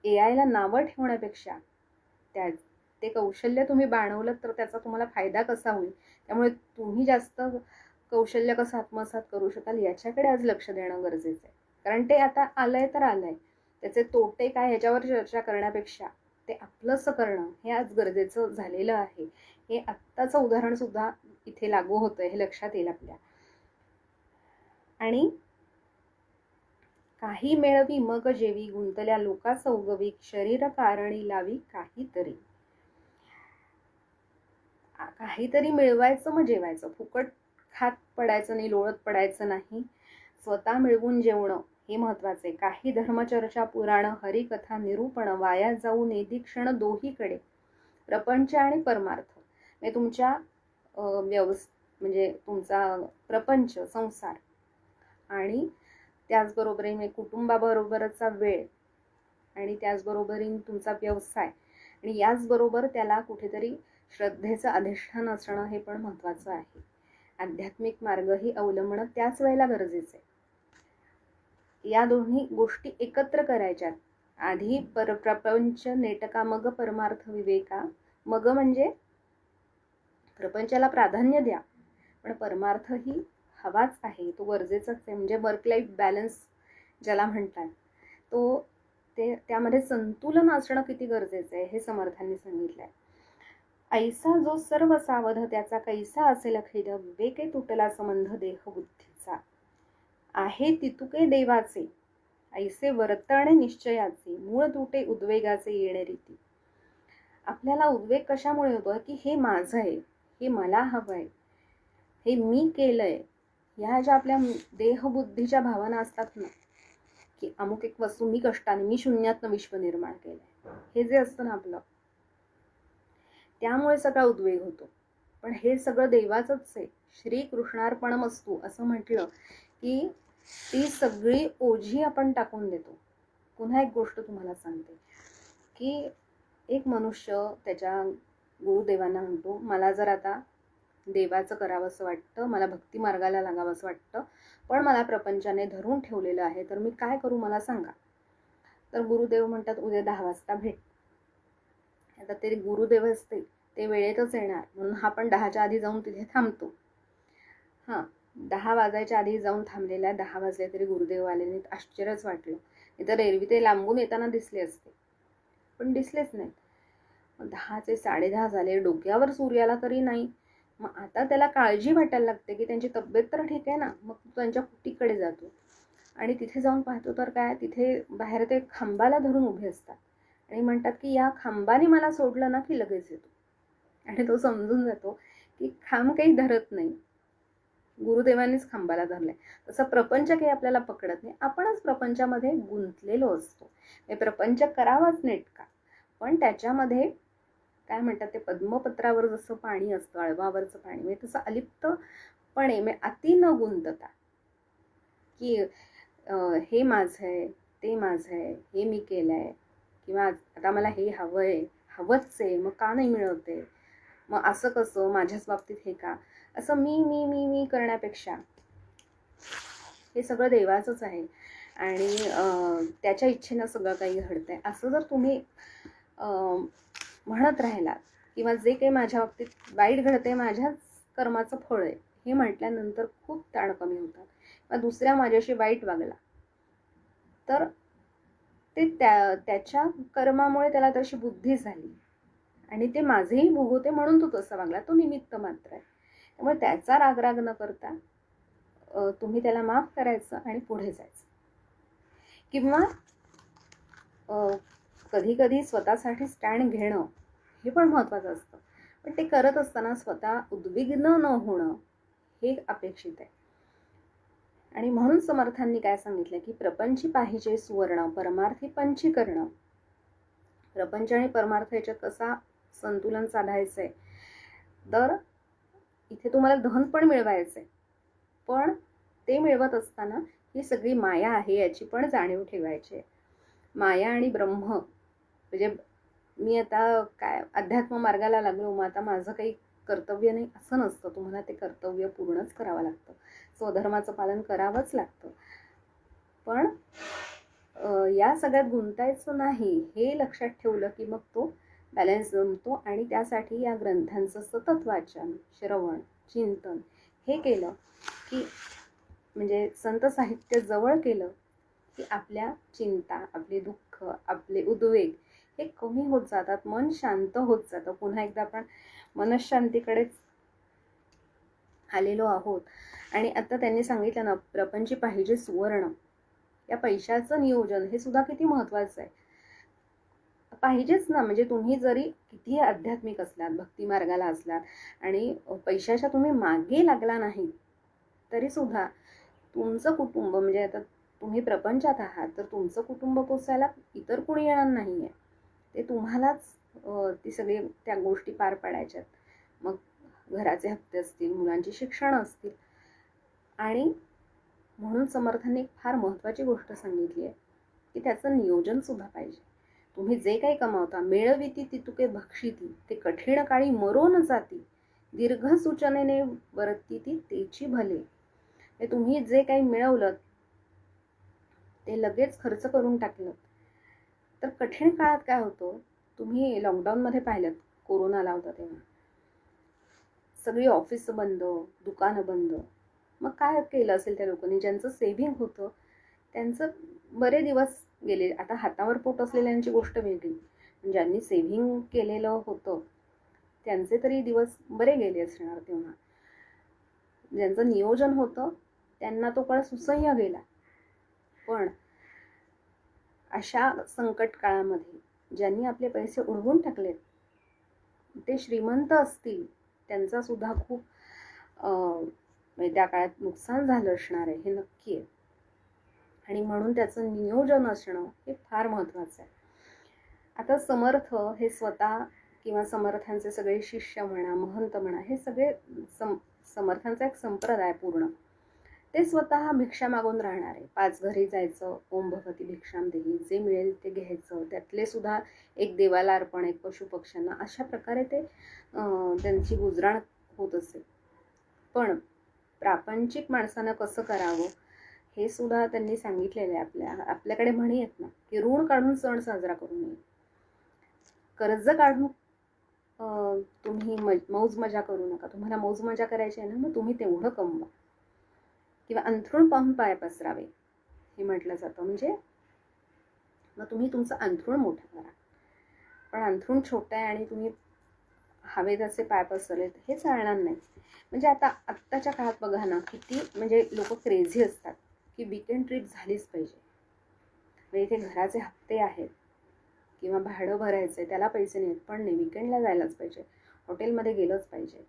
AIला नावं ठेवण्यापेक्षा ते कौशल्य तुम्ही बाणवलं तर त्याचा तुम्हाला फायदा कसा होईल, त्यामुळे तुम्ही जास्त कौशल्य कसं आत्मसात करू शकाल याच्याकडे आज लक्ष देणं गरजेचं आहे. कारण ते आता आलंय तर आलंय, त्याचे तोटे काय ह्याच्यावर चर्चा करण्यापेक्षा ते आपलंसं करणं हे आज गरजेचं झालेलं आहे. हे आत्ताचं उदाहरण सुद्धा इथे लागू होतंय, हे लक्षात येईल आपल्या. आणि काही मेळवी मग जेवी, गुंतल्या लोका सौगवी, शरीर कारणी लावी काहीतरी. काहीतरी मिळवायचं मग जेवायचं. फुकट खात पडायचं नाही, लोळत पडायचं नाही. स्वतः मिळवून जेवणं हे महत्वाचं आहे. काही धर्मचर्चा पुराण, हरिकथा निरूपण, वाया जाऊ नेदिक्षण दोहीकडे, प्रपंच आणि परमार्थ. म्हणजे तुमच्या म्हणजे तुमचा प्रपंच संसार आणि त्याचबरोबरीने कुटुंबाबरोबरचा वेळ आणि त्याचबरोबरीने तुमचा व्यवसाय आणि याचबरोबर त्याला कुठेतरी श्रद्धेचं अधिष्ठान असणं हे पण महत्त्वाचं आहे. आध्यात्मिक मार्गही अवलंबणं त्याच वेळेला गरजेचं आहे. या दोन्ही गोष्टी एकत्र करायच्यात. आधी प्रपंच नेटका, मग परमार्थ विवेका. मग म्हणजे प्रपंचाला प्राधान्य द्या, पण परमार्थही हवाच आहे, तो गरजेचाच आहे. म्हणजे वर्क लाईफ बॅलन्स ज्याला म्हणतात तो त्यामध्ये संतुलन असणं किती गरजेचं आहे हे समर्थांनी सांगितलंय. ऐसा जो सर्व सावध, त्याचा कैसा असेल खेद, विवेके तुटला संबंध देह बुद्धीचा. आहे तितुके देवाचे, ऐसे वर्तणे निश्चयाचे, मूळ तुटे उद्वेगाचे येणे रीती. आपल्याला उद्वेग कशामुळे होतो की हे माझं आहे, हे मला हवंय, हे मी केलंय. ह्या ज्या आपल्या देहबुद्धीच्या भावना असतात ना, की अमुक एक वस्तू मी कष्टाने, मी शून्यातनं विश्व निर्माण केलंय, हे जे असतं ना आपलं, त्यामुळे सगळा उद्वेग होतो. पण हे सगळं देवाचंच आहे. श्री कृष्णार्पणमस्तु असं म्हटलं की ती सगळी ओझी आपण टाकून देतो. पुन्हा एक गोष्ट तुम्हाला सांगते की एक मनुष्य त्याच्या गुरुदेवांना म्हणतो, मला जर आता देवाचं करावं असं वाटतं, मला भक्ती मार्गाला लागावं असं वाटतं, पण मला प्रपंचाने धरून ठेवलेलं आहे, तर मी काय करू मला सांगा. तर गुरुदेव म्हणतात उद्या 10 वाजता भेट. आता ते गुरुदेव असते ते वेळेतच येणार, म्हणून हा पण 10च्या आधी जाऊन तिथे थांबतो. 10 वाजायच्या आधी जाऊन थांबलेला, 10 वाजले तरी गुरुदेव आले नाहीत. आश्चर्यच वाटलं. नाही तर एरवी ते लांबून येताना दिसले असते, पण दिसलेच नाहीत. 10चे 10:30 झाले, डोक्यावर सूर्याला तरी नाही. मग आता त्याला काळजी वाटायला लागते की त्यांची तब्येत तर ठीक आहे ना. मग तो त्यांच्या कुटीकडे जातो आणि तिथे जाऊन पाहतो तर काय, तिथे बाहेर ते खांबाला धरून उभे असतात आणि म्हणतात की या खांबाने मला सोडलं ना की लगेच येतो. आणि तो समजून जातो की खांब काही धरत नाही, गुरुदेवांनीच खांबाला धरलंय. तसं प्रपंच काही आपल्याला पकडत नाही, आपणच प्रपंचामध्ये गुंतलेलो असतो. हे प्रपंच करावाच नेटका, पण त्याच्यामध्ये काय म्हणतात ते पद्मपत्रावर जसं पाणी असतं, अळवावरचं पाणी, म्हणजे तसं अलिप्तपणे म्हणजे अति न गुंतता की हे माझं आहे, ते माझं आहे, हे मी केलंय, किंवा आता मला हे हवंय, हवंच आहे, मग का नाही मिळवते, मग असं कसं, माझ्याच बाबतीत हे का, असं मी मी मी मी करण्यापेक्षा हे सगळं देवाचंच आहे आणि त्याच्या इच्छेनं सगळं काही घडतंय असं जर तुम्ही म्हणत राहिलात, किंवा जे काही माझ्या बाबतीत वाईट घडतंय माझ्याच कर्माचं फळ आहे हे म्हटल्यानंतर खूप ताण कमी होतात. मग दुसऱ्या माझ्याशी वाईट वागला तर ते त्याच्या कर्मामुळे त्याला तशी बुद्धी झाली आणि ते माझेही भोगवते म्हणून तो तसा वागला, तो निमित्त मात्र आहे. त्यामुळे त्याचा राग न करता तुम्ही त्याला माफ करायचं आणि पुढे जायचं. किंवा कधी कधी स्वतःसाठी स्टँड घेणं हे पण महत्त्वाचं असतं, पण ते करत असताना स्वतः उद्विग्न न होणं हे अपेक्षित आहे. आणि म्हणून समर्थांनी काय सांगितलं की प्रपंची पाहिजे सुवर्ण, परमार्थी पंचीकरण. प्रपंच आणि परमार्थ याच्यात कसा संतुलन साधायचंय, तर इथे तुम्हाला धन पण मिळवायचंय, पण ते मिळवत असताना ही सगळी माया आहे याची पण जाणीव ठेवायची. माया आणि ब्रह्म म्हणजे मी आता काय अध्यात्म मार्गाला लागलो, मग आता माझं काही कर्तव्य नाही असं नसतं. तुम्हाला ते कर्तव्य पूर्णच करावं लागतं, स्वधर्माचं पालन करावंच लागतं. पण या सगळ्यात गुंतायचं नाही हे लक्षात ठेवलं की मग तो बॅलन्स जमतो. आणि त्यासाठी या ग्रंथांचं सतत वाचन, श्रवण, चिंतन हे केलं की म्हणजे संत साहित्य जवळ केलं की आपल्या चिंता, आपले दुःख, आपले उद्वेग हे कमी होत जातात, मन शांत होत जातं. पुन्हा एकदा आपण मनशांतीकडेच आलेलो आहोत. आणि आता त्यांनी सांगितलं ना, प्रपंची पाहिजे सुवर्ण, या पैशाचं नियोजन हे सुद्धा किती महत्वाचं आहे. पाहिजेच ना, म्हणजे तुम्ही जरी कितीही आध्यात्मिक असलात, भक्ती मार्गाला असलात आणि पैशाच्या तुम्ही मागे लागला नाही तरी सुद्धा तुमचं कुटुंब, म्हणजे आता तुम्ही प्रपंचात आहात तर तुमचं कुटुंब पोसायला इतर कोणी येणार नाहीये, ते तुम्हालाच ती सगळी त्या गोष्टी पार पाडायच्यात. मग घराचे हप्ते असतील, मुलांची शिक्षण असतील. आणि म्हणून समर्थांनी एक फार महत्त्वाची गोष्ट सांगितली आहे की त्याचं नियोजन सुद्धा पाहिजे. तुम्ही जे काही कमावता, मिळविती तितुके भक्षिती, ते कठीण काळी मरोन जाती, दीर्घ सूचनेने वर्तिती तेची भले. तुम्ही जे काही मिळवलं ते लगेच खर्च करून टाकलं तर कठीण काळात काय होतं, तुम्ही लॉकडाऊनमध्ये पाहिलं, कोरोना आला होता तेव्हा सगळी ऑफिस बंद, दुकानं बंद. मग काय केलं असेल त्या लोकांनी, ज्यांचं सेव्हिंग होतं त्यांचं बरे दिवस गेले. आता हातावर पोट असलेल्यांची गोष्ट वेगळी, ज्यांनी सेव्हिंग केलेलं होतं त्यांचे तरी दिवस बरे गेले असणार. तेव्हा ज्यांचं नियोजन होतं त्यांना तो काळ सुसह्य गेला. पण अशा संकट काळामध्ये ज्यांनी आपले पैसे उडवून टाकलेत ते श्रीमंत असतील, त्यांचा सुद्धा खूप त्या काळात नुकसान झालं असणार आहे हे नक्की आहे. आणि म्हणून त्याचं नियोजन असणं हे फार महत्त्वाचं आहे. आता समर्थ हे स्वतः किंवा समर्थांचे सगळे शिष्य म्हणा, महंत म्हणा, हे सगळे समर्थांचा एक संप्रदाय पूर्ण, ते स्वतः भिक्षा मागून राहणार आहे. 5 घरी जायचं, ओम भगवती भिक्षाम देही, जे मिळेल ते घ्यायचं, त्यातले सुद्धा एक देवाला अर्पण, एक पशुपक्ष्यांना, अशा प्रकारे ते त्यांची गुजराण होत असेल. पण प्रापंचिक माणसानं कसं करावं हे सुद्धा त्यांनी सांगितलेलं आहे. आपल्याकडे म्हणी आहेत ना की ऋण काढून सण साजरा करू नये, कर्ज काढून तुम्ही मौज मजा करू नका. तुम्हाला मौज मजा करायची आहे ना, मग तुम्ही तेवढं कमवा. किंवा अंथरूण पाहून पाय पसरावे हे म्हटलं जातं, म्हणजे मग तुम्ही तुमचं अंथरूण मोठं करा. पण अंथरूण छोटं आहे आणि तुम्ही हवे तसे पाय पसरलेत हे चालणार नाही. म्हणजे आत्ताच्या काळात बघा ना, किती म्हणजे लोक क्रेझी असतात की वीकेंड ट्रिप झालीच पाहिजे. म्हणजे इथे घराचे हप्ते आहेत किंवा भाडं भरायचं आहे, त्याला पैसे नाहीत, पण नाही, विकेंडला जायलाच पाहिजे, हॉटेलमध्ये गेलंच पाहिजे,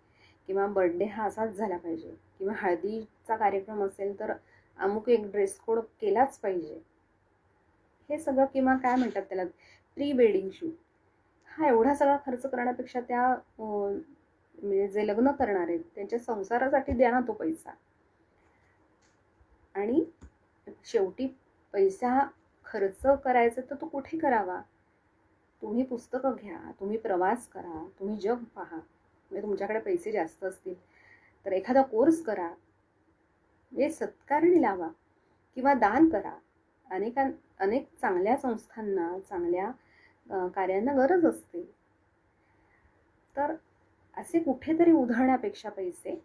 किंवा बर्थडे हा असाच झाला पाहिजे, किंवा हळदीचा कार्यक्रम असेल तर अमुक एक ड्रेस कोड केलाच पाहिजे. हे सगळं, किंवा काय म्हणतात त्याला, प्री वेडिंग शूट, हा एवढा सगळा खर्च करण्यापेक्षा त्या म्हणजे जे लग्न करणार आहेत त्यांच्या संसारासाठी द्या ना तो पैसा. आणि शेवटी पैसा खर्च करायचा तर तो कुठे करावा? तुम्ही पुस्तकं घ्या, तुम्ही प्रवास करा, तुम्ही जग पहा. म्हणजे तुमच्याकडे पैसे जास्त असतील तर एखादा कोर्स करा, म्हणजे सत्कारणी लावा किंवा दान करा. अनेक चांगल्या संस्थांना, चांगल्या कार्यांना गरज असते. तर असे कुठेतरी उधळण्यापेक्षा पैसे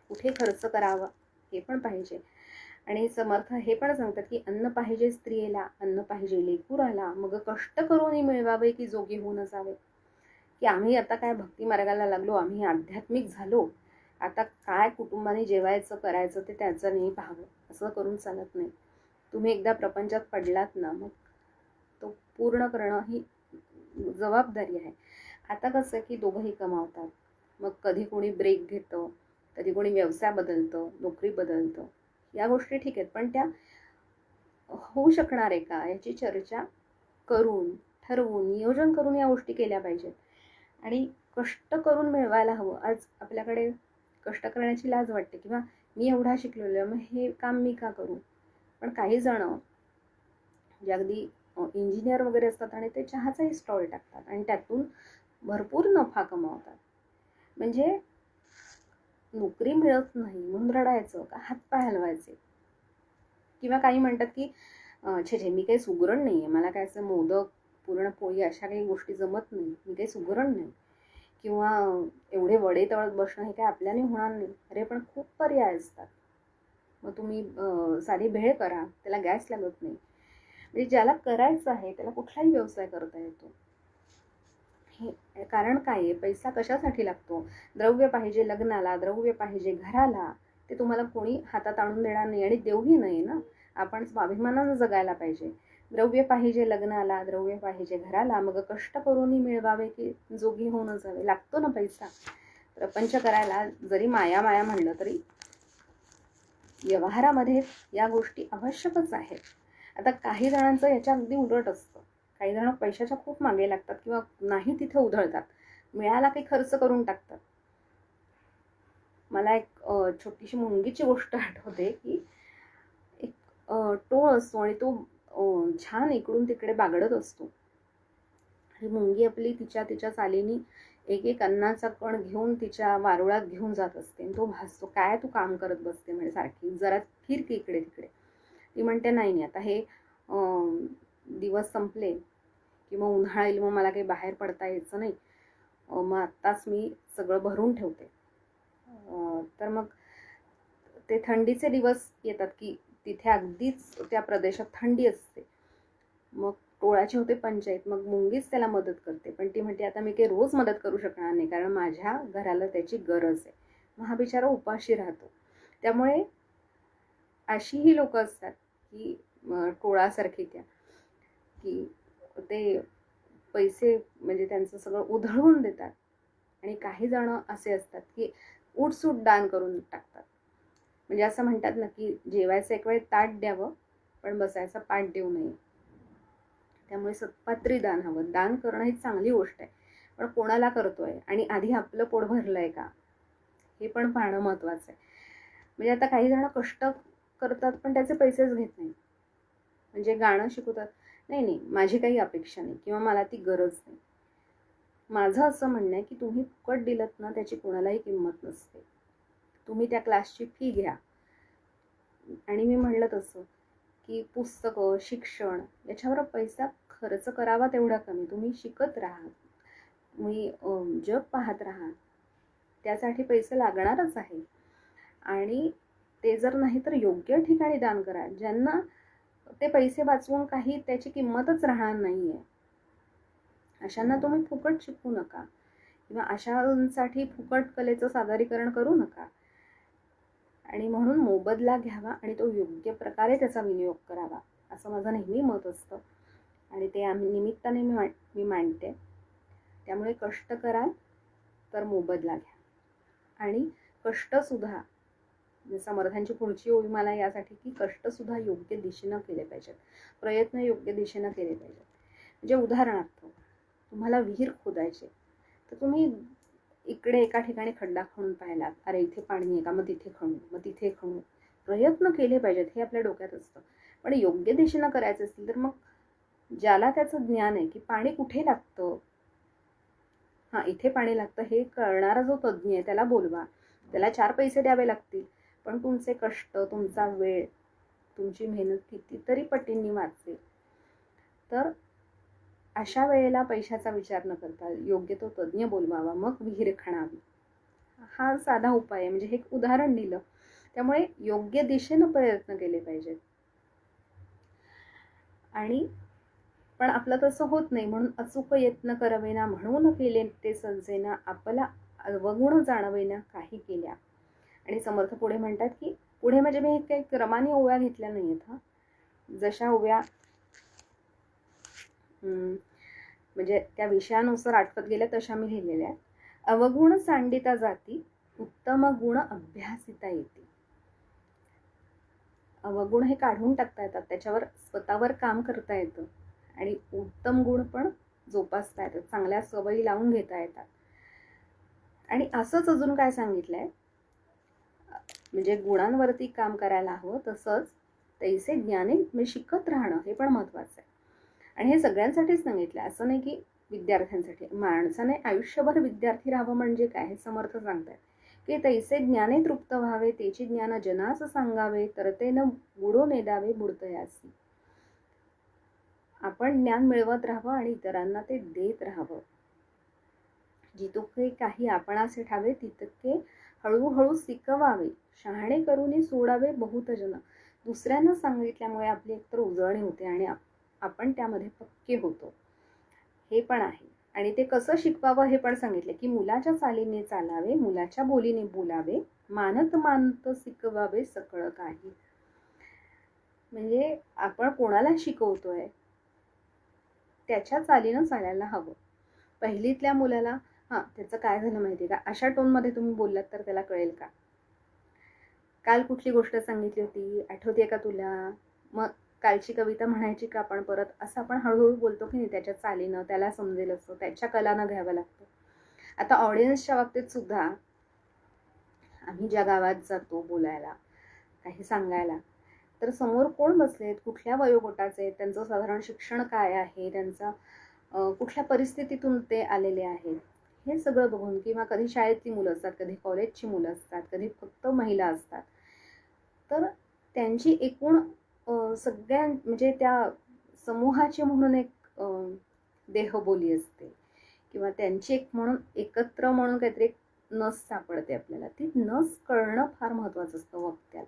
कुठे खर्च करावा हे पण पाहिजे. आणि समर्थ हे पण सांगतात की अन्न पाहिजे स्त्रियेला, अन्न पाहिजे लेकुराला, मग कष्ट करून मिळवावे की जोगी होऊन जावे. की आम्ही आता काय भक्ती मार्गाला लागलो, आम्ही आध्यात्मिक झालो, आता काय कुटुंबाने जेवायचं करायचं ते त्याचं नाही पाहावं, असं करून चालत नाही. तुम्ही एकदा प्रपंचात पडलात ना, मग तो पूर्ण करणं ही जबाबदारी आहे. आता कसं आहे की दोघंही कमावतात, मग कधी कोणी ब्रेक घेतं, कधी कोणी व्यवसाय बदलतं, नोकरी बदलतं, या गोष्टी ठीक आहेत, पण त्या होऊ शकणार आहे का याची चर्चा करून, ठरवून, नियोजन करून या गोष्टी केल्या पाहिजेत. आणि कष्ट करून मिळवायला हवं. आज आपल्याकडे कष्ट करण्याची लाज वाटते, किंवा मी एवढा शिकलेलो आहे, मग हे काम मी का करू? पण काही जण जे अगदी इंजिनियर वगैरे असतात आणि ते चहाचाही स्टॉल टाकतात आणि त्यातून भरपूर नफा कमावतात. म्हणजे नोकरी मिळत नाही म्हणून रडायचं का, हातपाय हलवायचे. किंवा काही म्हणतात की छे मी काही सुगरण नाही आहे, मला काय असं मोदक, पुरणपोळी अशा काही गोष्टी जमत नाही, मी काही सुगरण नाही, किंवा एवढे वडे तळत बसणं हे काय आपल्याने होणार नाही. अरे पण खूप पर्याय असतात. मग तुम्ही साधी भेळ करा, त्याला गॅस लागत नाही. म्हणजे ज्याला करायचं आहे त्याला कुठलाही व्यवसाय करता येतो. हे कारण काय आहे, पैसा कशासाठी लागतो? द्रव्य पाहिजे लग्नाला, द्रव्य पाहिजे घराला, ते तुम्हाला कोणी हातात आणून देणार नाही आणि देऊही नाही ना. आपण स्वाभिमानानं जगायला पाहिजे. द्रव्य पाहिजे लग्नाला, द्रव्य पाहिजे घराला, मग कष्ट करूनही मिळवावे की जोगी होऊन जावे. लागतो ना पैसा. प्रपंच करायला जरी माया माया म्हणलं तरी व्यवहारामध्ये या गोष्टी आवश्यकच आहेत. आता काही जणांचं याच्या अगदी उलट असतं. काही जण पैशाच्या खूप मागे लागतात किंवा नाही तिथे उधळतात, मिळाला काही खर्च करून टाकतात. मला एक छोटीशी मुंगीची गोष्ट आठवते की एक टोळ असतो आणि तो छान इकडून तिकडे बागडत असतो. ही मुंगी आपली तिच्या चालीनी एक एक अन्नाचा कण घेऊन तिच्या वारुळात घेऊन जात असते. तो भासतो, काय तू काम करत बसते म्हणजे सारखी, जरा फिर की इकडे तिकडे. ती म्हणते नाही, आता हे दिवस संपले की मग उन्हाळा येईल, मग मला काही बाहेर पडता यायचं नाही, मग आत्ताच मी सगळं भरून ठेवते. तर मग ते थंडीचे दिवस येतात की तिथे अगदीच त्या प्रदेशात थंडी असते. मग टोळाची होते पंचायत, मग मुंगीच त्याला मदत करते. पण ती म्हणते आता मी काही रोज मदत करू शकणार नाही, कारण माझ्या घराला त्याची गरज आहे. मग हा बिचारा उपाशी राहतो. त्यामुळे अशीही लोक असतात की टोळासारखी त्या, की ते पैसे म्हणजे त्यांचं सगळं उधळून देतात. आणि काही जण असे असतात की उठसूट दान करून टाकतात. म्हणजे असं म्हणतात ना की जेवायचं एक वेळ ताट द्यावं, पण बसायचा पाठ देऊ नये. त्यामुळे सत्पात्री दान हवं. दान करणं ही चांगली गोष्ट आहे, पण कोणाला करतोय आणि आधी आपलं पोट भरलंय का हे पण पाहणं महत्त्वाचं आहे. म्हणजे आता काही जण कष्ट करतात पण त्याचे पैसेच घेत नाही. म्हणजे गाणं शिकवतात, नाही माझी काही अपेक्षा नाही किंवा मला ती गरज नाही. माझं असं म्हणणं आहे की तुम्ही फुकट दिलत ना त्याची कोणालाही किंमत नसते. तुम्ही त्या क्लासची फी घ्या. आणि मी म्हणलं तसं की पुस्तकं, शिक्षण याच्यावर पैसा खर्च करावा तेवढा कमी. तुम्ही शिकत राहा, तुम्ही जग पाहत राहा, त्यासाठी पैसे लागणारच आहे. आणि ते जर नाही तर योग्य ठिकाणी दान करा, ज्यांना ते पैसे वाचवून काही त्याची किंमतच राहणार नाही आहे. अशांना तुम्ही फुकट शिकवू नका. किंवा अशांसाठी फुकट कलेचं सादरीकरण करू नका. आणि म्हणून मोबदला घ्यावा आणि तो योग्य प्रकारे त्याचा विनियोग करावा, असं माझं नेहमी मत असतं. आणि ते निमित्ताने मी मांडते. त्यामुळे कष्ट कराल तर मोबदला घ्या. आणि कष्टसुद्धा, समर्थांची पुढची ओळी मला यासाठी की कष्टसुद्धा योग्य दिशेनं केले पाहिजेत, प्रयत्न योग्य दिशेनं केले पाहिजेत. म्हणजे उदाहरणार्थ तुम्हाला विहीर खोदायचे, तर तुम्ही इकडे एका ठिकाणी खड्डा खणून पाहिलात, अरे इथे पाणी आहे का, मग तिथे खणू, मग तिथे खणू, प्रयत्न केले पाहिजेत, हे आपल्या डोक्यात असतं. पण योग्य दिशेनं करायचं असेल तर मग ज्याला त्याचं ज्ञान आहे की पाणी कुठे लागतं, हां इथे पाणी लागतं हे कळणारा जो तज्ज्ञ आहे त्याला बोलवा. त्याला 4 पैसे द्यावे लागतील, पण तुमचे कष्ट, तुमचा वेळ, तुमची मेहनत कितीतरी पटींनी वाचेल. तर अशा वेळेला पैशाचा विचार न करता योग्य तो तज्ज्ञ बोलवावा, मग विहीर खणावी. हा साधा उपाय आहे. म्हणजे हे एक उदाहरण दिलं. त्यामुळे योग्य दिशेनं प्रयत्न केले पाहिजेत. आणि पण आपलं तसं होत नाही, म्हणून अचूक यत्न करवेना म्हणून केले ते सज्जेना, आपला अवगुण जाणवेना काही केल्या. आणि समर्थ पुढे म्हणतात की पुढे म्हणजे मी काही क्रमाने ओव्या घेतल्या नाहीयेत. जशा ओव्या म्हणजे त्या विषयानुसार आठवत गेल्या तशा मी लिहिलेल्या आहेत. अवगुण सांडिता जाती, उत्तम गुण अभ्यासिता येते. अवगुण हे काढून टाकता येतात, त्याच्यावर स्वतःवर काम करता येतं. आणि उत्तम गुण पण जोपासता येतात, चांगल्या सवयी लावून घेता येतात. आणि असंच अजून काय सांगितलंय, म्हणजे गुणांवरती काम करायला हवं, तसंच तैसे ज्ञाने म्हणजे शिकत राहणं हे पण महत्वाचं आहे. आणि हे सगळ्यांसाठीच सांगितलं, असं नाही की विद्यार्थ्यांसाठी. माणसाने आयुष्यभर विद्यार्थी राहावं म्हणजे काय, हे समर्थ सांगतायत की तैसे ज्ञाने तृप्त व्हावे, त्याची ज्ञान जनास सांगावे, तर ते न बुडो नेदावे बुडतयासी. आपण ज्ञान मिळवत राहावं आणि इतरांना ते देत राहावं. जितके काही आपणासे ठावे, तितके हळूहळू शिकवावे, शहाणे करून सोडावे बहुत जन. दुसऱ्यांना सांगितल्यामुळे आपली एकतर उजळणी होते आणि आपण त्यामध्ये पक्के होतो, हे पण आहे. आणि ते कसं शिकवावं हे पण सांगितले की मुलाच्या चालीने चालावे, मुलाच्या बोलीने बोलावे, मानत मानत शिकवावे सकळ काही. म्हणजे आपण कोणाला शिकवतोय त्याच्या चालीनं चालायला हवं. पहिलीतल्या मुलाला त्याचं काय झालं माहिती का, अशा टोनमध्ये तुम्ही बोललात तर त्याला कळेल का, काल कुठली गोष्ट सांगितली होती आठवते का तुला, मग कालची कविता म्हणायची का आपण परत, असं आपण हळूहळू बोलतो की नाही, त्याच्या चालीनं त्याला समजेल असं त्याच्या कलानं घ्यावं लागतं. आता ऑडियन्सच्या बाबतीत सुद्धा आम्ही ज्या गावात जातो बोलायला, काही सांगायला, तर समोर कोण बसलेत, कुठल्या वयोगटाचे आहेत, त्यांचं साधारण शिक्षण काय आहे, त्यांचा कुठल्या परिस्थितीतून ते आलेले आहेत, हे सगळं बघून, किंवा कधी शाळेतली मुलं असतात, कधी कॉलेजची मुलं असतात, कधी फक्त महिला असतात, तर त्यांची एकूण सगळ्या म्हणजे त्या समूहाची म्हणून एक देहबोली असते, किंवा त्यांची एक म्हणून एकत्र म्हणून काहीतरी एक नस सापडते आपल्याला. ती नस कळणं फार महत्त्वाचं असतं वक्त्याला.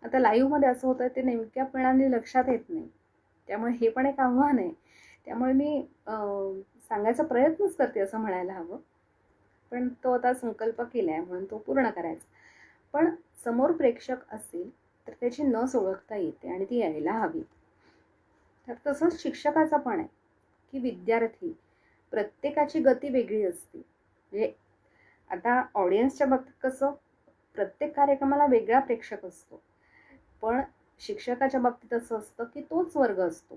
आता लाईव्हमध्ये असं होतं ते नेमक्यापणाने लक्षात येत नाही, त्यामुळे हे पण एक आव्हान आहे. त्यामुळे मी सांगायचा प्रयत्नच करते असं म्हणायला हवं, पण तो आता संकल्प केलाय म्हणून तो पूर्ण करायचा. पण समोर प्रेक्षक असेल तर त्याची नस ओळखता येते आणि ती यायला हवी. तर तसंच शिक्षकाचा पण आहे की विद्यार्थी प्रत्येकाची गती वेगळी असते. म्हणजे आता ऑडियन्सच्या बाबतीत कसं प्रत्येक कार्यक्रमाला वेगळा प्रेक्षक असतो, पण शिक्षकाच्या बाबतीत असं असतं की तोच वर्ग असतो,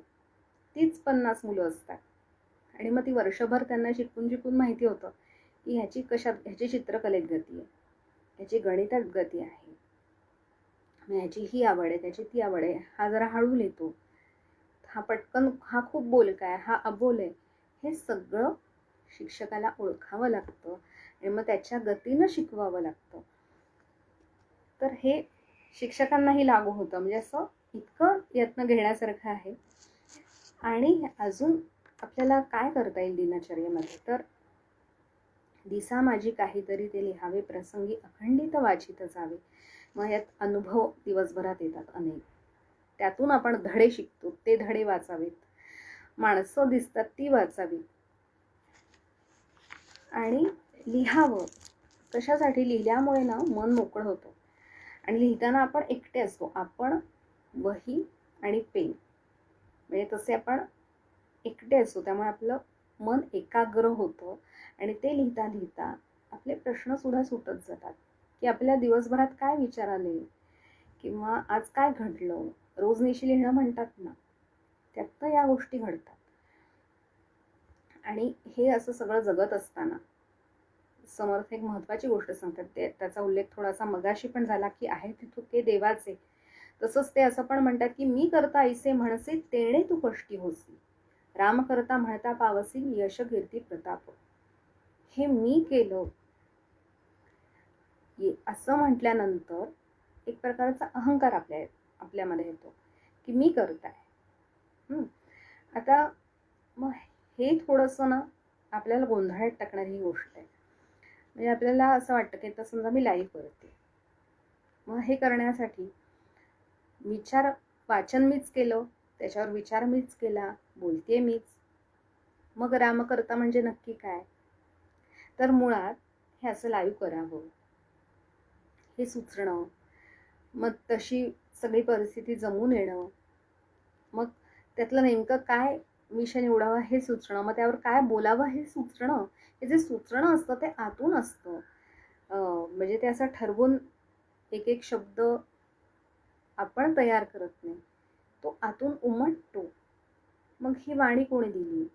तीच 50 मुलं असतात, आणि मग ती वर्षभर त्यांना शिकून शिकून माहिती होतं की ह्याची चित्रकलेत गती आहे, ह्याची गणितात गती आहे, ह्याची ही आवड आहे, त्याची ती आवड आहे, हा जरा हळू लिहितो, हा पटकन, हा खूप बोलका आहे, हा अबोल आहे. हे सगळं शिक्षकाला ओळखावं लागतं आणि मग त्याच्या गतीनं शिकवावं लागतं. तर हे शिक्षकांनाही लागू होतं. म्हणजे असं इतकं यत्न घेण्यासारखं आहे. आणि अजून आपल्याला काय करता येईल दिनचर्येमध्ये, तर दिसा माझी काहीतरी ते लिहावे, प्रसंगी अखंडित वाचित जावे. मग यात अनुभव दिवसभरात येतात अनेक, त्यातून आपण धडे शिकतो, ते धडे वाचावेत. माणसं दिसतात ती वाचावी. आणि लिहावं. कशासाठी? लिहिल्यामुळे ना मन मोकळं होतं. आणि लिहिताना आपण एकटे असतो. आपण वही आणि पेन म्हणजे तसे आपण एकटे असतो. त्यामुळे आपलं मन एकाग्र होतं आणि ते लिहिता लिहिता आपले प्रश्नसुद्धा सुटत जातात, की आपल्या दिवसभरात काय विचार आले किंवा आज काय घडलं. रोजनिशी लिहिणं म्हणतात ना, त्यातनं या गोष्टी घडतात. आणि हे असं सगळं जगत असताना समर्थ एक महत्त्वाची गोष्ट सांगतात. त्याचा उल्लेख थोडासा मगाशी पण झाला, की आहे ते देवाचे. तसंच ते असं पण म्हणतात, की मी करता ऐसे म्हणसे तेणे तू कष्टी होसी, राम करता म्हणता पावसी यश कीर्ती प्रताप. हे मी केलं असं म्हटल्यानंतर एक प्रकारचा अहंकार आपल्यामध्ये येतो, की मी करताय. आता मग हे थोडंसं ना आपल्याला गोंधळात टाकणारी ही गोष्ट आहे. म्हणजे आपल्याला असं वाटतं की आता समजा मी लाईव्ह करते, मग हे करण्यासाठी वाचन मीच केलं, त्याच्यावर विचार मीच केला, बोलते मीच. मग रामकर्ता म्हणजे नक्की काय? तर मुळात हे असं लाईव्ह करावं, हे सुचणं, मग तशी सगळी परिस्थिती जमून येणं, मग त्यातलं नेमकं काय विषय निवडावा हे सुचणं, मग त्यावर काय बोलावं हे सुचणं. हे जे सुचणं असतं ते आतून असतं. म्हणजे ते असं ठरवून एक एक शब्द आपण तयार करत नाही, तो आतून उमटतो. मग ही वाणी कोणी दिली,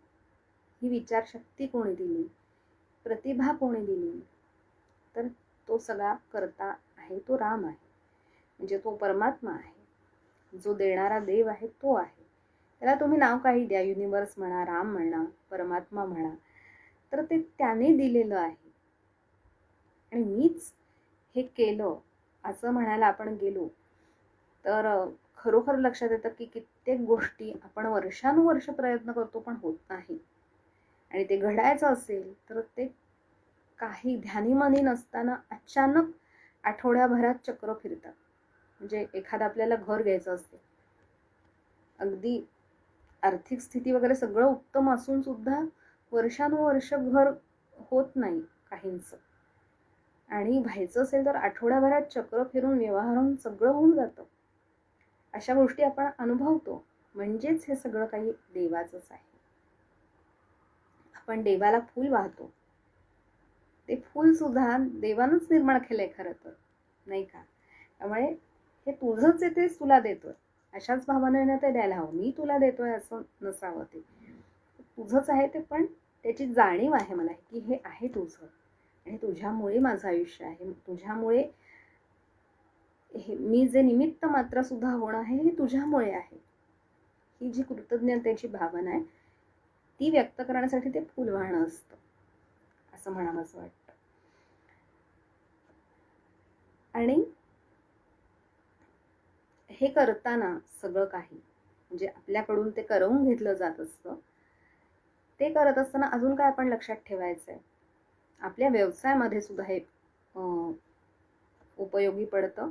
ही विचारशक्ती कोणी दिली, प्रतिभा कोणी दिली? तर तो सगळा करता आहे तो राम आहे. म्हणजे तो परमात्मा आहे, जो देणारा देव आहे तो आहे. त्याला तुम्ही नाव काही द्या, युनिवर्स म्हणा, राम म्हणा, परमात्मा म्हणा, तर ते त्याने दिलेलं आहे. आणि मीच हे केलं असं म्हणायला आपण गेलो तर खरोखर लक्षात येतं की कित्येक गोष्टी आपण वर्षानुवर्ष प्रयत्न करतो पण होत नाही. आणि ते घडायचं असेल तर ते काही ध्यानीमानी नसताना अचानक आठवड्याभरात चक्र फिरतात. म्हणजे एखादं आपल्याला घर घ्यायचं असते, अगदी आर्थिक स्थिती वगैरे सगळं उत्तम असून सुद्धा वर्षानुवर्ष घर होत नाही काहींचं. आणि व्हायचं असेल तर आठवड्याभरात चक्र फिरून व्यवहारून सगळं होऊन जातं. अशा गोष्टी आपण अनुभवतो. म्हणजेच हे सगळं काही देवाचंच आहे. आपण देवाला फूल वाहतो, ते फूल सुद्धा देवानंच निर्माण केलंय खरं तर, नाही का? त्यामुळे हे तुझंच आहे, तेच तुला देतोय अशाच भावनेनं ते द्यायला हवं. मी तुला देतोय असं नसावं. ते तुझंच आहे, ते पण त्याची जाणीव आहे मला की हे आहे तुझं आणि तुझ्यामुळे माझं आयुष्य आहे. तुझ्यामुळे हे मी जे निमित्त मात्र सुद्धा होणं आहे हे तुझ्यामुळे आहे. ही जी कृतज्ञतेची भावना आहे ती व्यक्त करण्यासाठी ते फुल वाहणं असतं असं म्हणावंसं वाटतं. आणि हे करताना सगळं काही म्हणजे आपल्याकडून ते करवून घेतलं जात असतं. ते करत असताना अजून काय आपण लक्षात ठेवायचंय, आपल्या व्यवसायामध्ये सुद्धा हे उपयोगी पडतं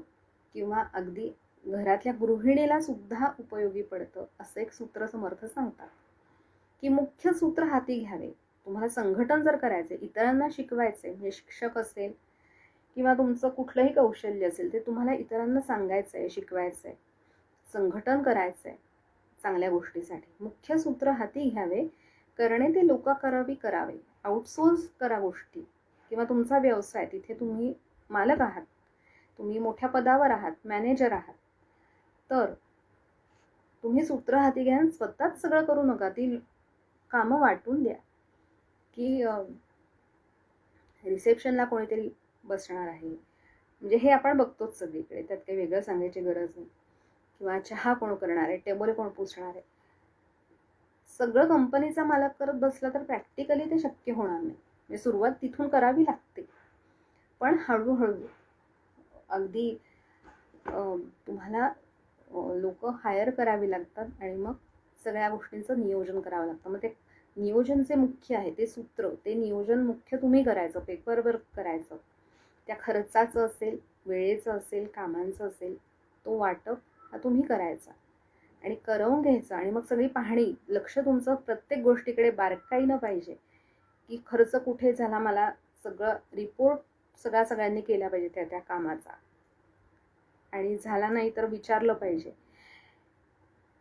किंवा अगदी घरातल्या गृहिणीला सुद्धा उपयोगी पडतं. असं एक सूत्र समर्थ सांगतात की मुख्य सूत्र हाती घ्यावे. तुम्हाला संघटन जर करायचे, इतरांना शिकवायचे, म्हणजे शिक्षक असेल किंवा तुमचं कुठलंही कौशल्य असेल ते तुम्हाला इतरांना सांगायचंय, शिकवायचंय, संघटन करायचंय चांगल्या गोष्टीसाठी. मुख्य सूत्र हाती घ्यावे, करणे ते लोकाकरवी करावे. आउटसोर्स करा गोष्टी किंवा तुमचा व्यवसाय, तिथे तुम्ही मालक आहात, तुम्ही मोठ्या पदावर आहात, मॅनेजर आहात, तर तुम्ही सूत्र हाती घ्या, स्वतःच सगळं करू नका. ती कामं वाटून द्या की रिसेप्शनला कोणीतरी बसणार आहे, म्हणजे हे आपण बघतोच सगळीकडे, त्यात काही वेगळं सांगायची गरज नाही. किंवा चहा कोण करणार आहे, टेबल कोण पुसणार आहे, सगळं कंपनीचा मालक करत बसला तर प्रॅक्टिकली ते शक्य होणार नाही. म्हणजे सुरुवात तिथून करावी लागते, पण हळूहळू अगदी तुम्हाला लोक हायर करावी लागतात आणि मग सगळ्या गोष्टींचं नियोजन करावं लागतं. मग ते नियोजन जे मुख्य आहे, ते सूत्र, ते नियोजन मुख्य तुम्ही करायचं, पेपरवर्क करायचं. त्या खर्चाचं असेल, वेळेचं असेल, कामांचं असेल, तो वाटप हा तुम्ही करायचा आणि करवून घ्यायचा. आणि मग सगळी पाहणी, लक्ष तुमचं प्रत्येक गोष्टीकडे बारकाईनं पाहिजे की खर्च कुठे झाला, मला सगळं रिपोर्ट सगळ्यांनी केला पाहिजे त्या त्या कामाचा, आणि झाला नाही तर विचारलं पाहिजे.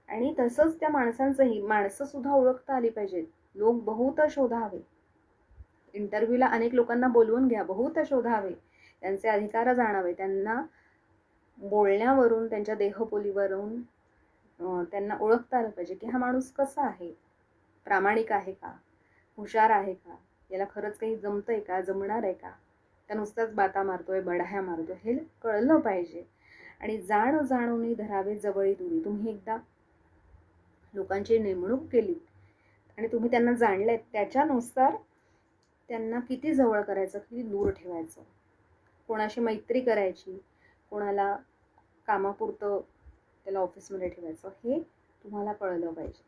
आणि तसंच त्या माणसांचंही, माणसं सुद्धा ओळखता आली पाहिजेत. लोक बहुत शोधावे, इंटरव्ह्यूला अनेक लोकांना बोलवून घ्या, बहुत शोधावे, त्यांचे अधिकार जाणावे, त्यांना बोलण्यावरून, त्यांच्या देहबोलीवरून त्यांना ओळखता आलं पाहिजे की हा माणूस कसा आहे, प्रामाणिक आहे का, हुशार आहे का, याला खरंच काही जमतंय का, जमणार आहे का, त्या नुसताच बाता मारतोय, बढाया मारतोय, हे कळलं पाहिजे. आणि जाणून धरावे जवळी दुरी. तुम्ही एकदा लोकांची नेमणूक केली आणि तुम्ही त्यांना जाणलेत, त्याच्यानुसार त्यांना किती जवळ करायचं, किती दूर ठेवायचं, कोणाशी मैत्री करायची, कोणाला कामापुरतं त्याला ऑफिसमध्ये ठेवायचं, हे तुम्हाला कळलं पाहिजे.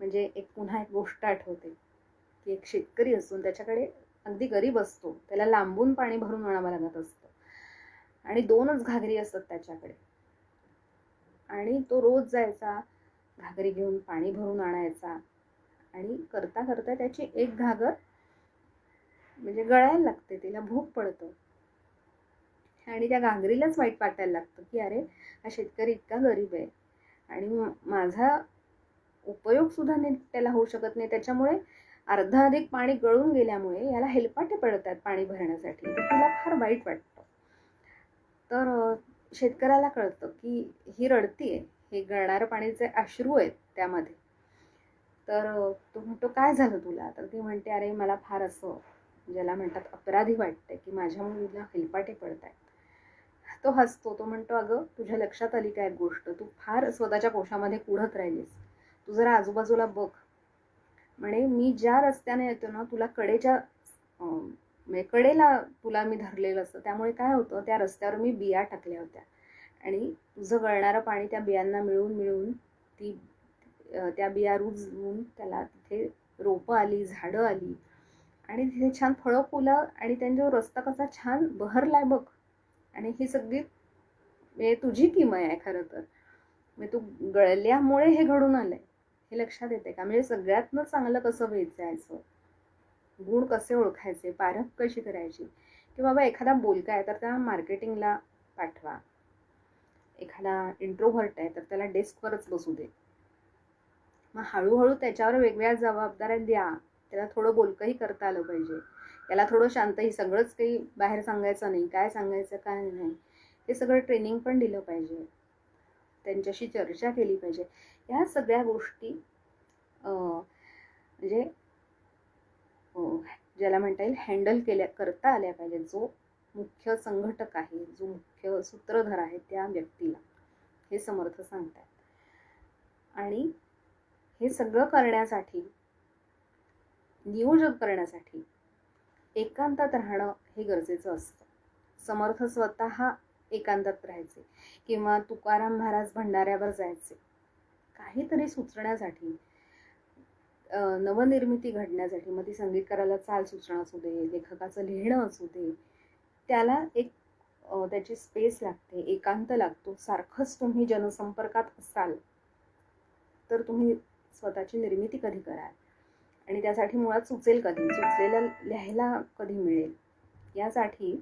म्हणजे पुन्हा एक गोष्ट आठवते की एक शेतकरी असून त्याच्याकडे, अगदी गरीब असतो, त्याला लांबून पाणी भरून आणावं लागत असतं आणि 2च घागरी असतात त्याच्याकडे, आणि तो रोज जायचा, घागरी घेऊन पाणी भरून आणायचा, आणि करता करता त्याची एक घागर म्हणजे गळायला लागते, तिला भूक पडतं, आणि त्या घागरीलाच वाईट वाटायला लागतं की अरे हा शेतकरी इतका गरीब आहे आणि माझा उपयोग सुद्धा नीट त्याला होऊ शकत नाही, त्याच्यामुळे अर्धाधिक पाणी गळून गेल्यामुळे याला हेलपाटे पडतात पाणी भरण्यासाठी, तर तिला फार वाईट वाटतं. तर शेतकऱ्याला कळतं की ही रडतीये, हे गळणारं पाणीचे अश्रू आहेत त्यामध्ये. तर तो म्हणतो काय झालं तुला, तर ती म्हणते अरे मला फार असं, ज्याला म्हणतात अपराधी वाटतंय की माझ्या मुलीला हेलपाटे पडत आहेत. तो हसतो, तो म्हणतो अगं तुझ्या लक्षात आली काय गोष्ट, तू फार स्वतःच्या कोशामध्ये कुढत राहिलीस, तू जरा आजूबाजूला बघ. म्हणे मी ज्या रस्त्याने येतो ना, तुला कडेच्या कडेला तुला मी धरलेलं असतं, त्यामुळे काय होतं, त्या रस्त्यावर मी बिया टाकल्या होत्या आणि तुझं गळणारं पाणी त्या बियांना मिळून त्या बिया रुजवून त्याला तिथे रोपं आली, झाडं आली, आणि तिथे छान फळं फुलं, आणि त्यांच्यावर रस्ता कसा छान बहरलाय बघ. आणि ही सगळी म्हणजे तुझी किमया आहे खरं तर, म्हणजे तू गळल्यामुळे हे घडून आलंय, हे लक्षात येते का. म्हणजे सगळ्यातनं चांगलं कसं वेचायचं, गुण कसे ओळखायचे, पारख कशी करायची, की बाबा एखादा बोलका आहे तर त्याला मार्केटिंगला पाठवा, एखादा इंट्रोव्हर्ट आहे तर त्याला डेस्कवरच बसू दे, मग हळूहळू त्याच्यावर वेगवेगळ्या जबाबदाऱ्या द्या, त्याला थोडं बोलकंही करता आलं पाहिजे, त्याला थोडं शांतही, सगळंच काही बाहेर सांगायचं नाही, काय सांगायचं काय नाही हे सगळं ट्रेनिंग पण दिलं पाहिजे, त्यांच्याशी चर्चा केली पाहिजे. या सगळ्या गोष्टी म्हणजे ज्याला म्हणता येईल हँडल करता आल्या पाहिजे. जो मुख्य संघटक आहे, जो मुख्य सूत्रधार आहे त्या व्यक्तीला, हे समर्थ सांगतात. आणि हे सगळं करण्यासाठी, नियोजन करण्यासाठी एकांतात राहणं हे गरजेचं असतं. समर्थ स्वतः एकांतात राहायचे, किंवा तुकाराम महाराज भंडाऱ्यावर जायचे, काहीतरी सुचण्यासाठी, नवनिर्मिती घडण्यासाठी, मग ती संगीतकाराला चाल सुचणं असू दे, लेखकाचं लिहिणं असू दे, त्याला एक त्याची स्पेस लागते, एकांत लागतो. सारखंच तुम्ही जनसंपर्कात असाल तर तुम्ही स्वतःची निर्मिती कधी कराल, आणि त्यासाठी मुळात सुचेल कधी, सुचलेलं लिहायला कधी मिळेल. यासाठी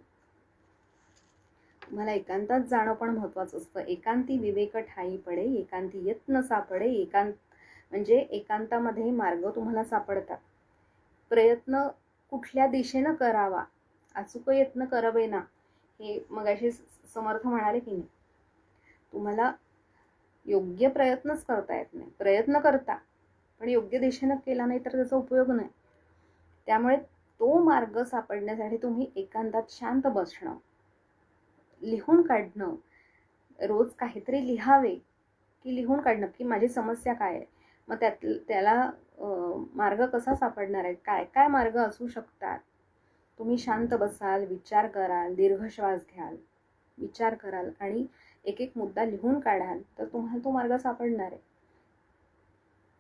तुम्हाला एकांतात जाणं पण महत्त्वाचं असतं. एकांती विवेक ठाई पडे, एकांती यत्न सापडे. एकांत म्हणजे एकांतामध्ये मार्ग तुम्हाला सापडतात. प्रयत्न कुठल्या दिशेनं करावा, अचूक यत्न करवे ना, हे मगाशी समर्थ म्हणाले की नाही, तुम्हाला योग्य प्रयत्नच करता येत नाही. प्रयत्न करता पण योग्य दिशेनं केला नाही तर त्याचा उपयोग नाही. त्यामुळे तो मार्ग सापडण्यासाठी तुम्ही एकांतात शांत बसणं, लिहून काढणं, रोज काहीतरी लिहावे, की लिहून काढणं की माझी समस्या काय आहे, मग त्याला मार्ग कसा सापडणार आहे, काय काय मार्ग असू शकतात. तुम्ही शांत बसाल, विचार कराल, दीर्घ श्वास घ्याल, विचार कराल आणि एक एक मुद्दा लिहून काढाल तर तुम्हाला तो मार्ग सापडणार आहे.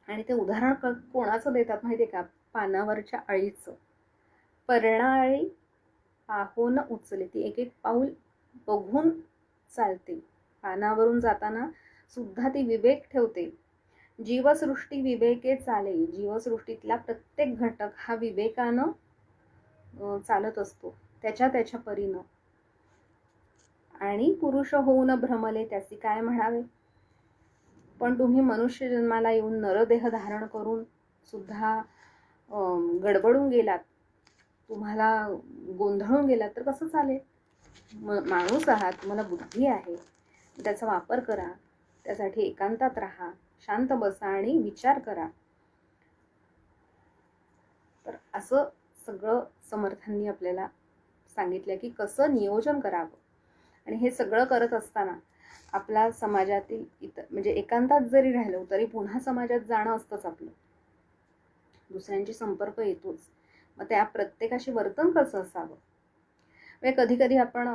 आणि ते उदाहरण कोणाचं देतात माहिती आहे का, पानावरच्या अळीचं. पर्णाळी पाहोन उचले, ती एक एक पाऊल बघून चालते, पानावरून जाताना सुद्धा ती विवेक ठेवते. जीवसृष्टी विवेके चाले, जीवसृष्टीतला प्रत्येक घटक हा विवेकानं चालत असतो त्याच्या परीनं. आणि पुरुष होऊन भ्रमले त्याची काय म्हणावे. पण तुम्ही मनुष्य जन्माला येऊन नरदेह धारण करून सुद्धा गडबडून गेलात, तुम्हाला गोंधळून गेलात तर कसं चालेल. माणूस आहात, तुम्हाला बुद्धी आहे, त्याचा वापर करा. त्यासाठी एकांतात राहा, शांत बसा आणि विचार करा. तर असं सगळं समर्थांनी आपल्याला सांगितलं की कसं नियोजन करावं. आणि हे सगळं करत असताना आपला समाजातील म्हणजे एकांतात जरी राहिलो तरी पुन्हा समाजात जाणं असतंच आपलं. दुसऱ्यांशी संपर्क येतोच. मग त्या प्रत्येकाशी वर्तन कसं असावं. म्हणजे कधी कधी आपण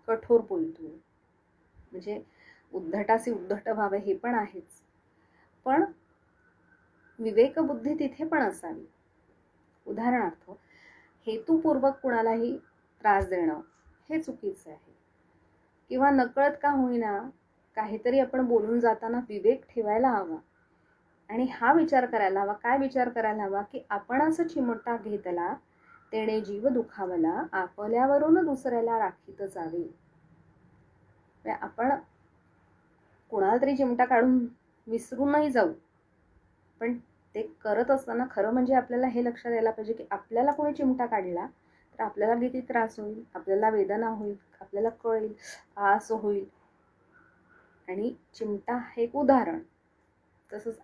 कठोर बोलतो, म्हणजे उद्धटाचे उद्धट व्हावे हे पण आहेच, पण विवेकबुद्धी तिथे पण असावी. उदाहरणार्थ, हेतुपूर्वक कुणालाही त्रास देणं हे चुकीचं आहे. किंवा नकळत का होईना काहीतरी आपण बोलून जाताना विवेक ठेवायला हवा. आणि हा विचार करायला हवा, काय विचार करायला हवा, की आपण असं चिमटा घेतला तेणे जीव दुखावला, आपल्यावरून दुसऱ्याला राखीत जावे. आपण कुणाला तरी चिमटा काढून विसरून नाही जाऊ, पण ते करत असताना खरं म्हणजे आपल्याला हे लक्षात यायला पाहिजे की आपल्याला कोणी चिमटा काढला तर आपल्याला किती त्रास होईल, आपल्याला वेदना होईल, आपल्याला कळेल, आस होईल. आणि चिमटा हे एक उदाहरण. तसंच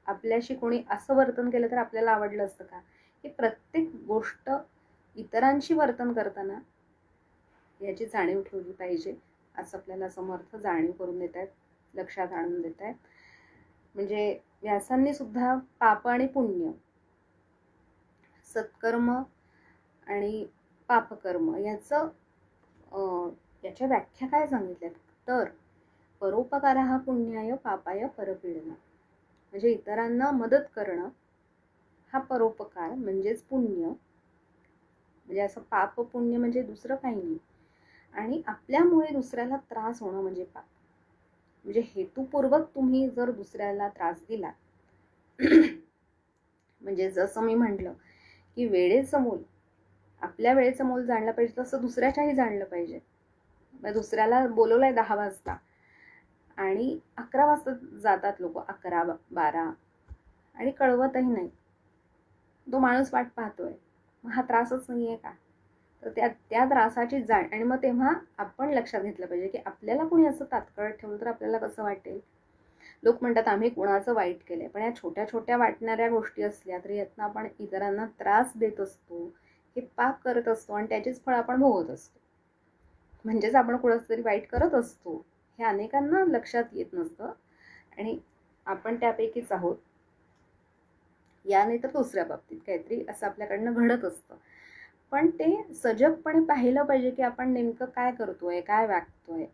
आपल्याशी कोणी असं वर्तन केलं तर आपल्याला आवडलं असतं का. हे प्रत्येक गोष्ट इतरांशी वर्तन करताना याची जाणीव ठेवली पाहिजे, असं आपल्याला समर्थ जाणीव करून देत आहेत, लक्षात आणून देत आहेत. म्हणजे व्यासांनी सुद्धा पाप आणि पुण्य, सत्कर्म आणि पापकर्म याच्या व्याख्या काय सांगितल्यात. तर परोपकार हा पुण्याय पापाय परपीडना, म्हणजे इतरांना मदत करणं हा परोपकार म्हणजेच पुण्य. म्हणजे असं पाप पुण्य म्हणजे दुसरं काही नाही. आणि आपल्यामुळे दुसऱ्याला त्रास होणं म्हणजे पाप. म्हणजे हेतुपूर्वक तुम्ही जर दुसऱ्याला त्रास दिला म्हणजे जसं मी म्हटलं की वेळेचं मोल, आपल्या वेळेचं मोल जाणलं पाहिजे तसं दुसऱ्याच्याही जाणलं पाहिजे. दुसऱ्याला बोलवलंय 10 वाजता आणि 11 वाजता जातात लोक, 11, 12, आणि कळवतही नाही. तो माणूस वाट पाहतोय, मग हा त्रासच नाहीये का. तर त्या त्रासाची जाण. आणि मग तेव्हा आपण लक्षात घेतलं पाहिजे की आपल्याला कोणी असं तात्काळ ठेवलं तर आपल्याला कसं वाटेल. लोक म्हणतात आम्ही कुणाचं वाईट केलंय, पण या छोट्या छोट्या वाटणाऱ्या गोष्टी असल्या तरी यातनं आपण इतरांना त्रास देत असतो, हे पाप करत असतो आणि त्याचीच फळ आपण भोगत असतो. म्हणजेच आपण कुणाचं तरी वाईट करत असतो, हे अनेकांना लक्षात येत नसतं. आणि आपण त्यापैकीच आहोत. या नाही तर दुसऱ्या बाबतीत काहीतरी असं आपल्याकडनं घडत असतं. पण ते सजगपणे पाहिलं पाहिजे की आपण नेमकं काय करतोय, काय वागतोय.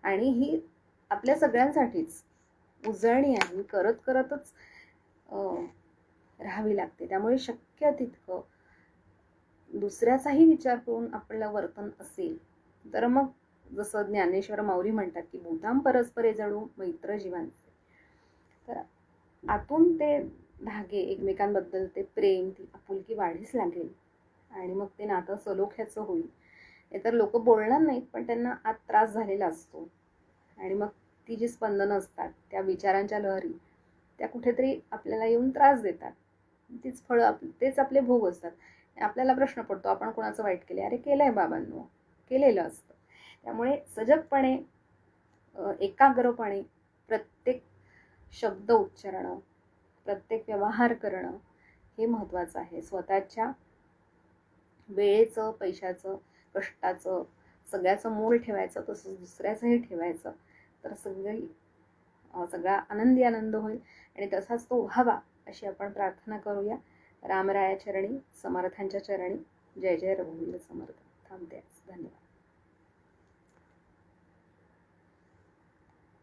आणि ही आपल्या सगळ्यांसाठीच उजळणी आहे, करत करतच राहावी लागते. त्यामुळे शक्य तितकं दुसऱ्याचाही विचार करून आपलं वर्तन असेल तर मग जसं ज्ञानेश्वर माऊली म्हणतात की भूतां परस्परे जणू मैत्र जीवांचे. तर आतून ते धागे एकमेकांबद्दल, ते प्रेम, ती आपुलकी वाढीस लागेल आणि मग ते नातं सलोख्याचं होईल. नाहीतर लोक बोलणार नाहीत पण त्यांना आत त्रास झालेला असतो. आणि मग ती जी स्पंदनं असतात, त्या विचारांच्या लहरी, त्या कुठेतरी आपल्याला येऊन त्रास देतात. तीच फळं तेच आपले भोग असतात. आपल्याला प्रश्न पडतो आपण कोणाचं वाईट केले. अरे केलंय बाबांनो, केलेलं असतं. त्यामुळे सजगपणे, एकाग्रपणे प्रत्येक शब्द उच्चारणं, प्रत्येक व्यवहार करणं हे महत्त्वाचं आहे. स्वतःच्या वेळेचं, पैशाचं, कष्टाचं सगळ्याचं मोल ठेवायचं, तसंच दुसऱ्याचंही ठेवायचं. तर सगळा आनंदी आनंद होईल आणि तसाच तो व्हावा अशी आपण प्रार्थना करूया. रामराया चरणी, समर्थांच्या चरणी. जय जय रघुवीर समर्थ. थांबते. धन्यवाद.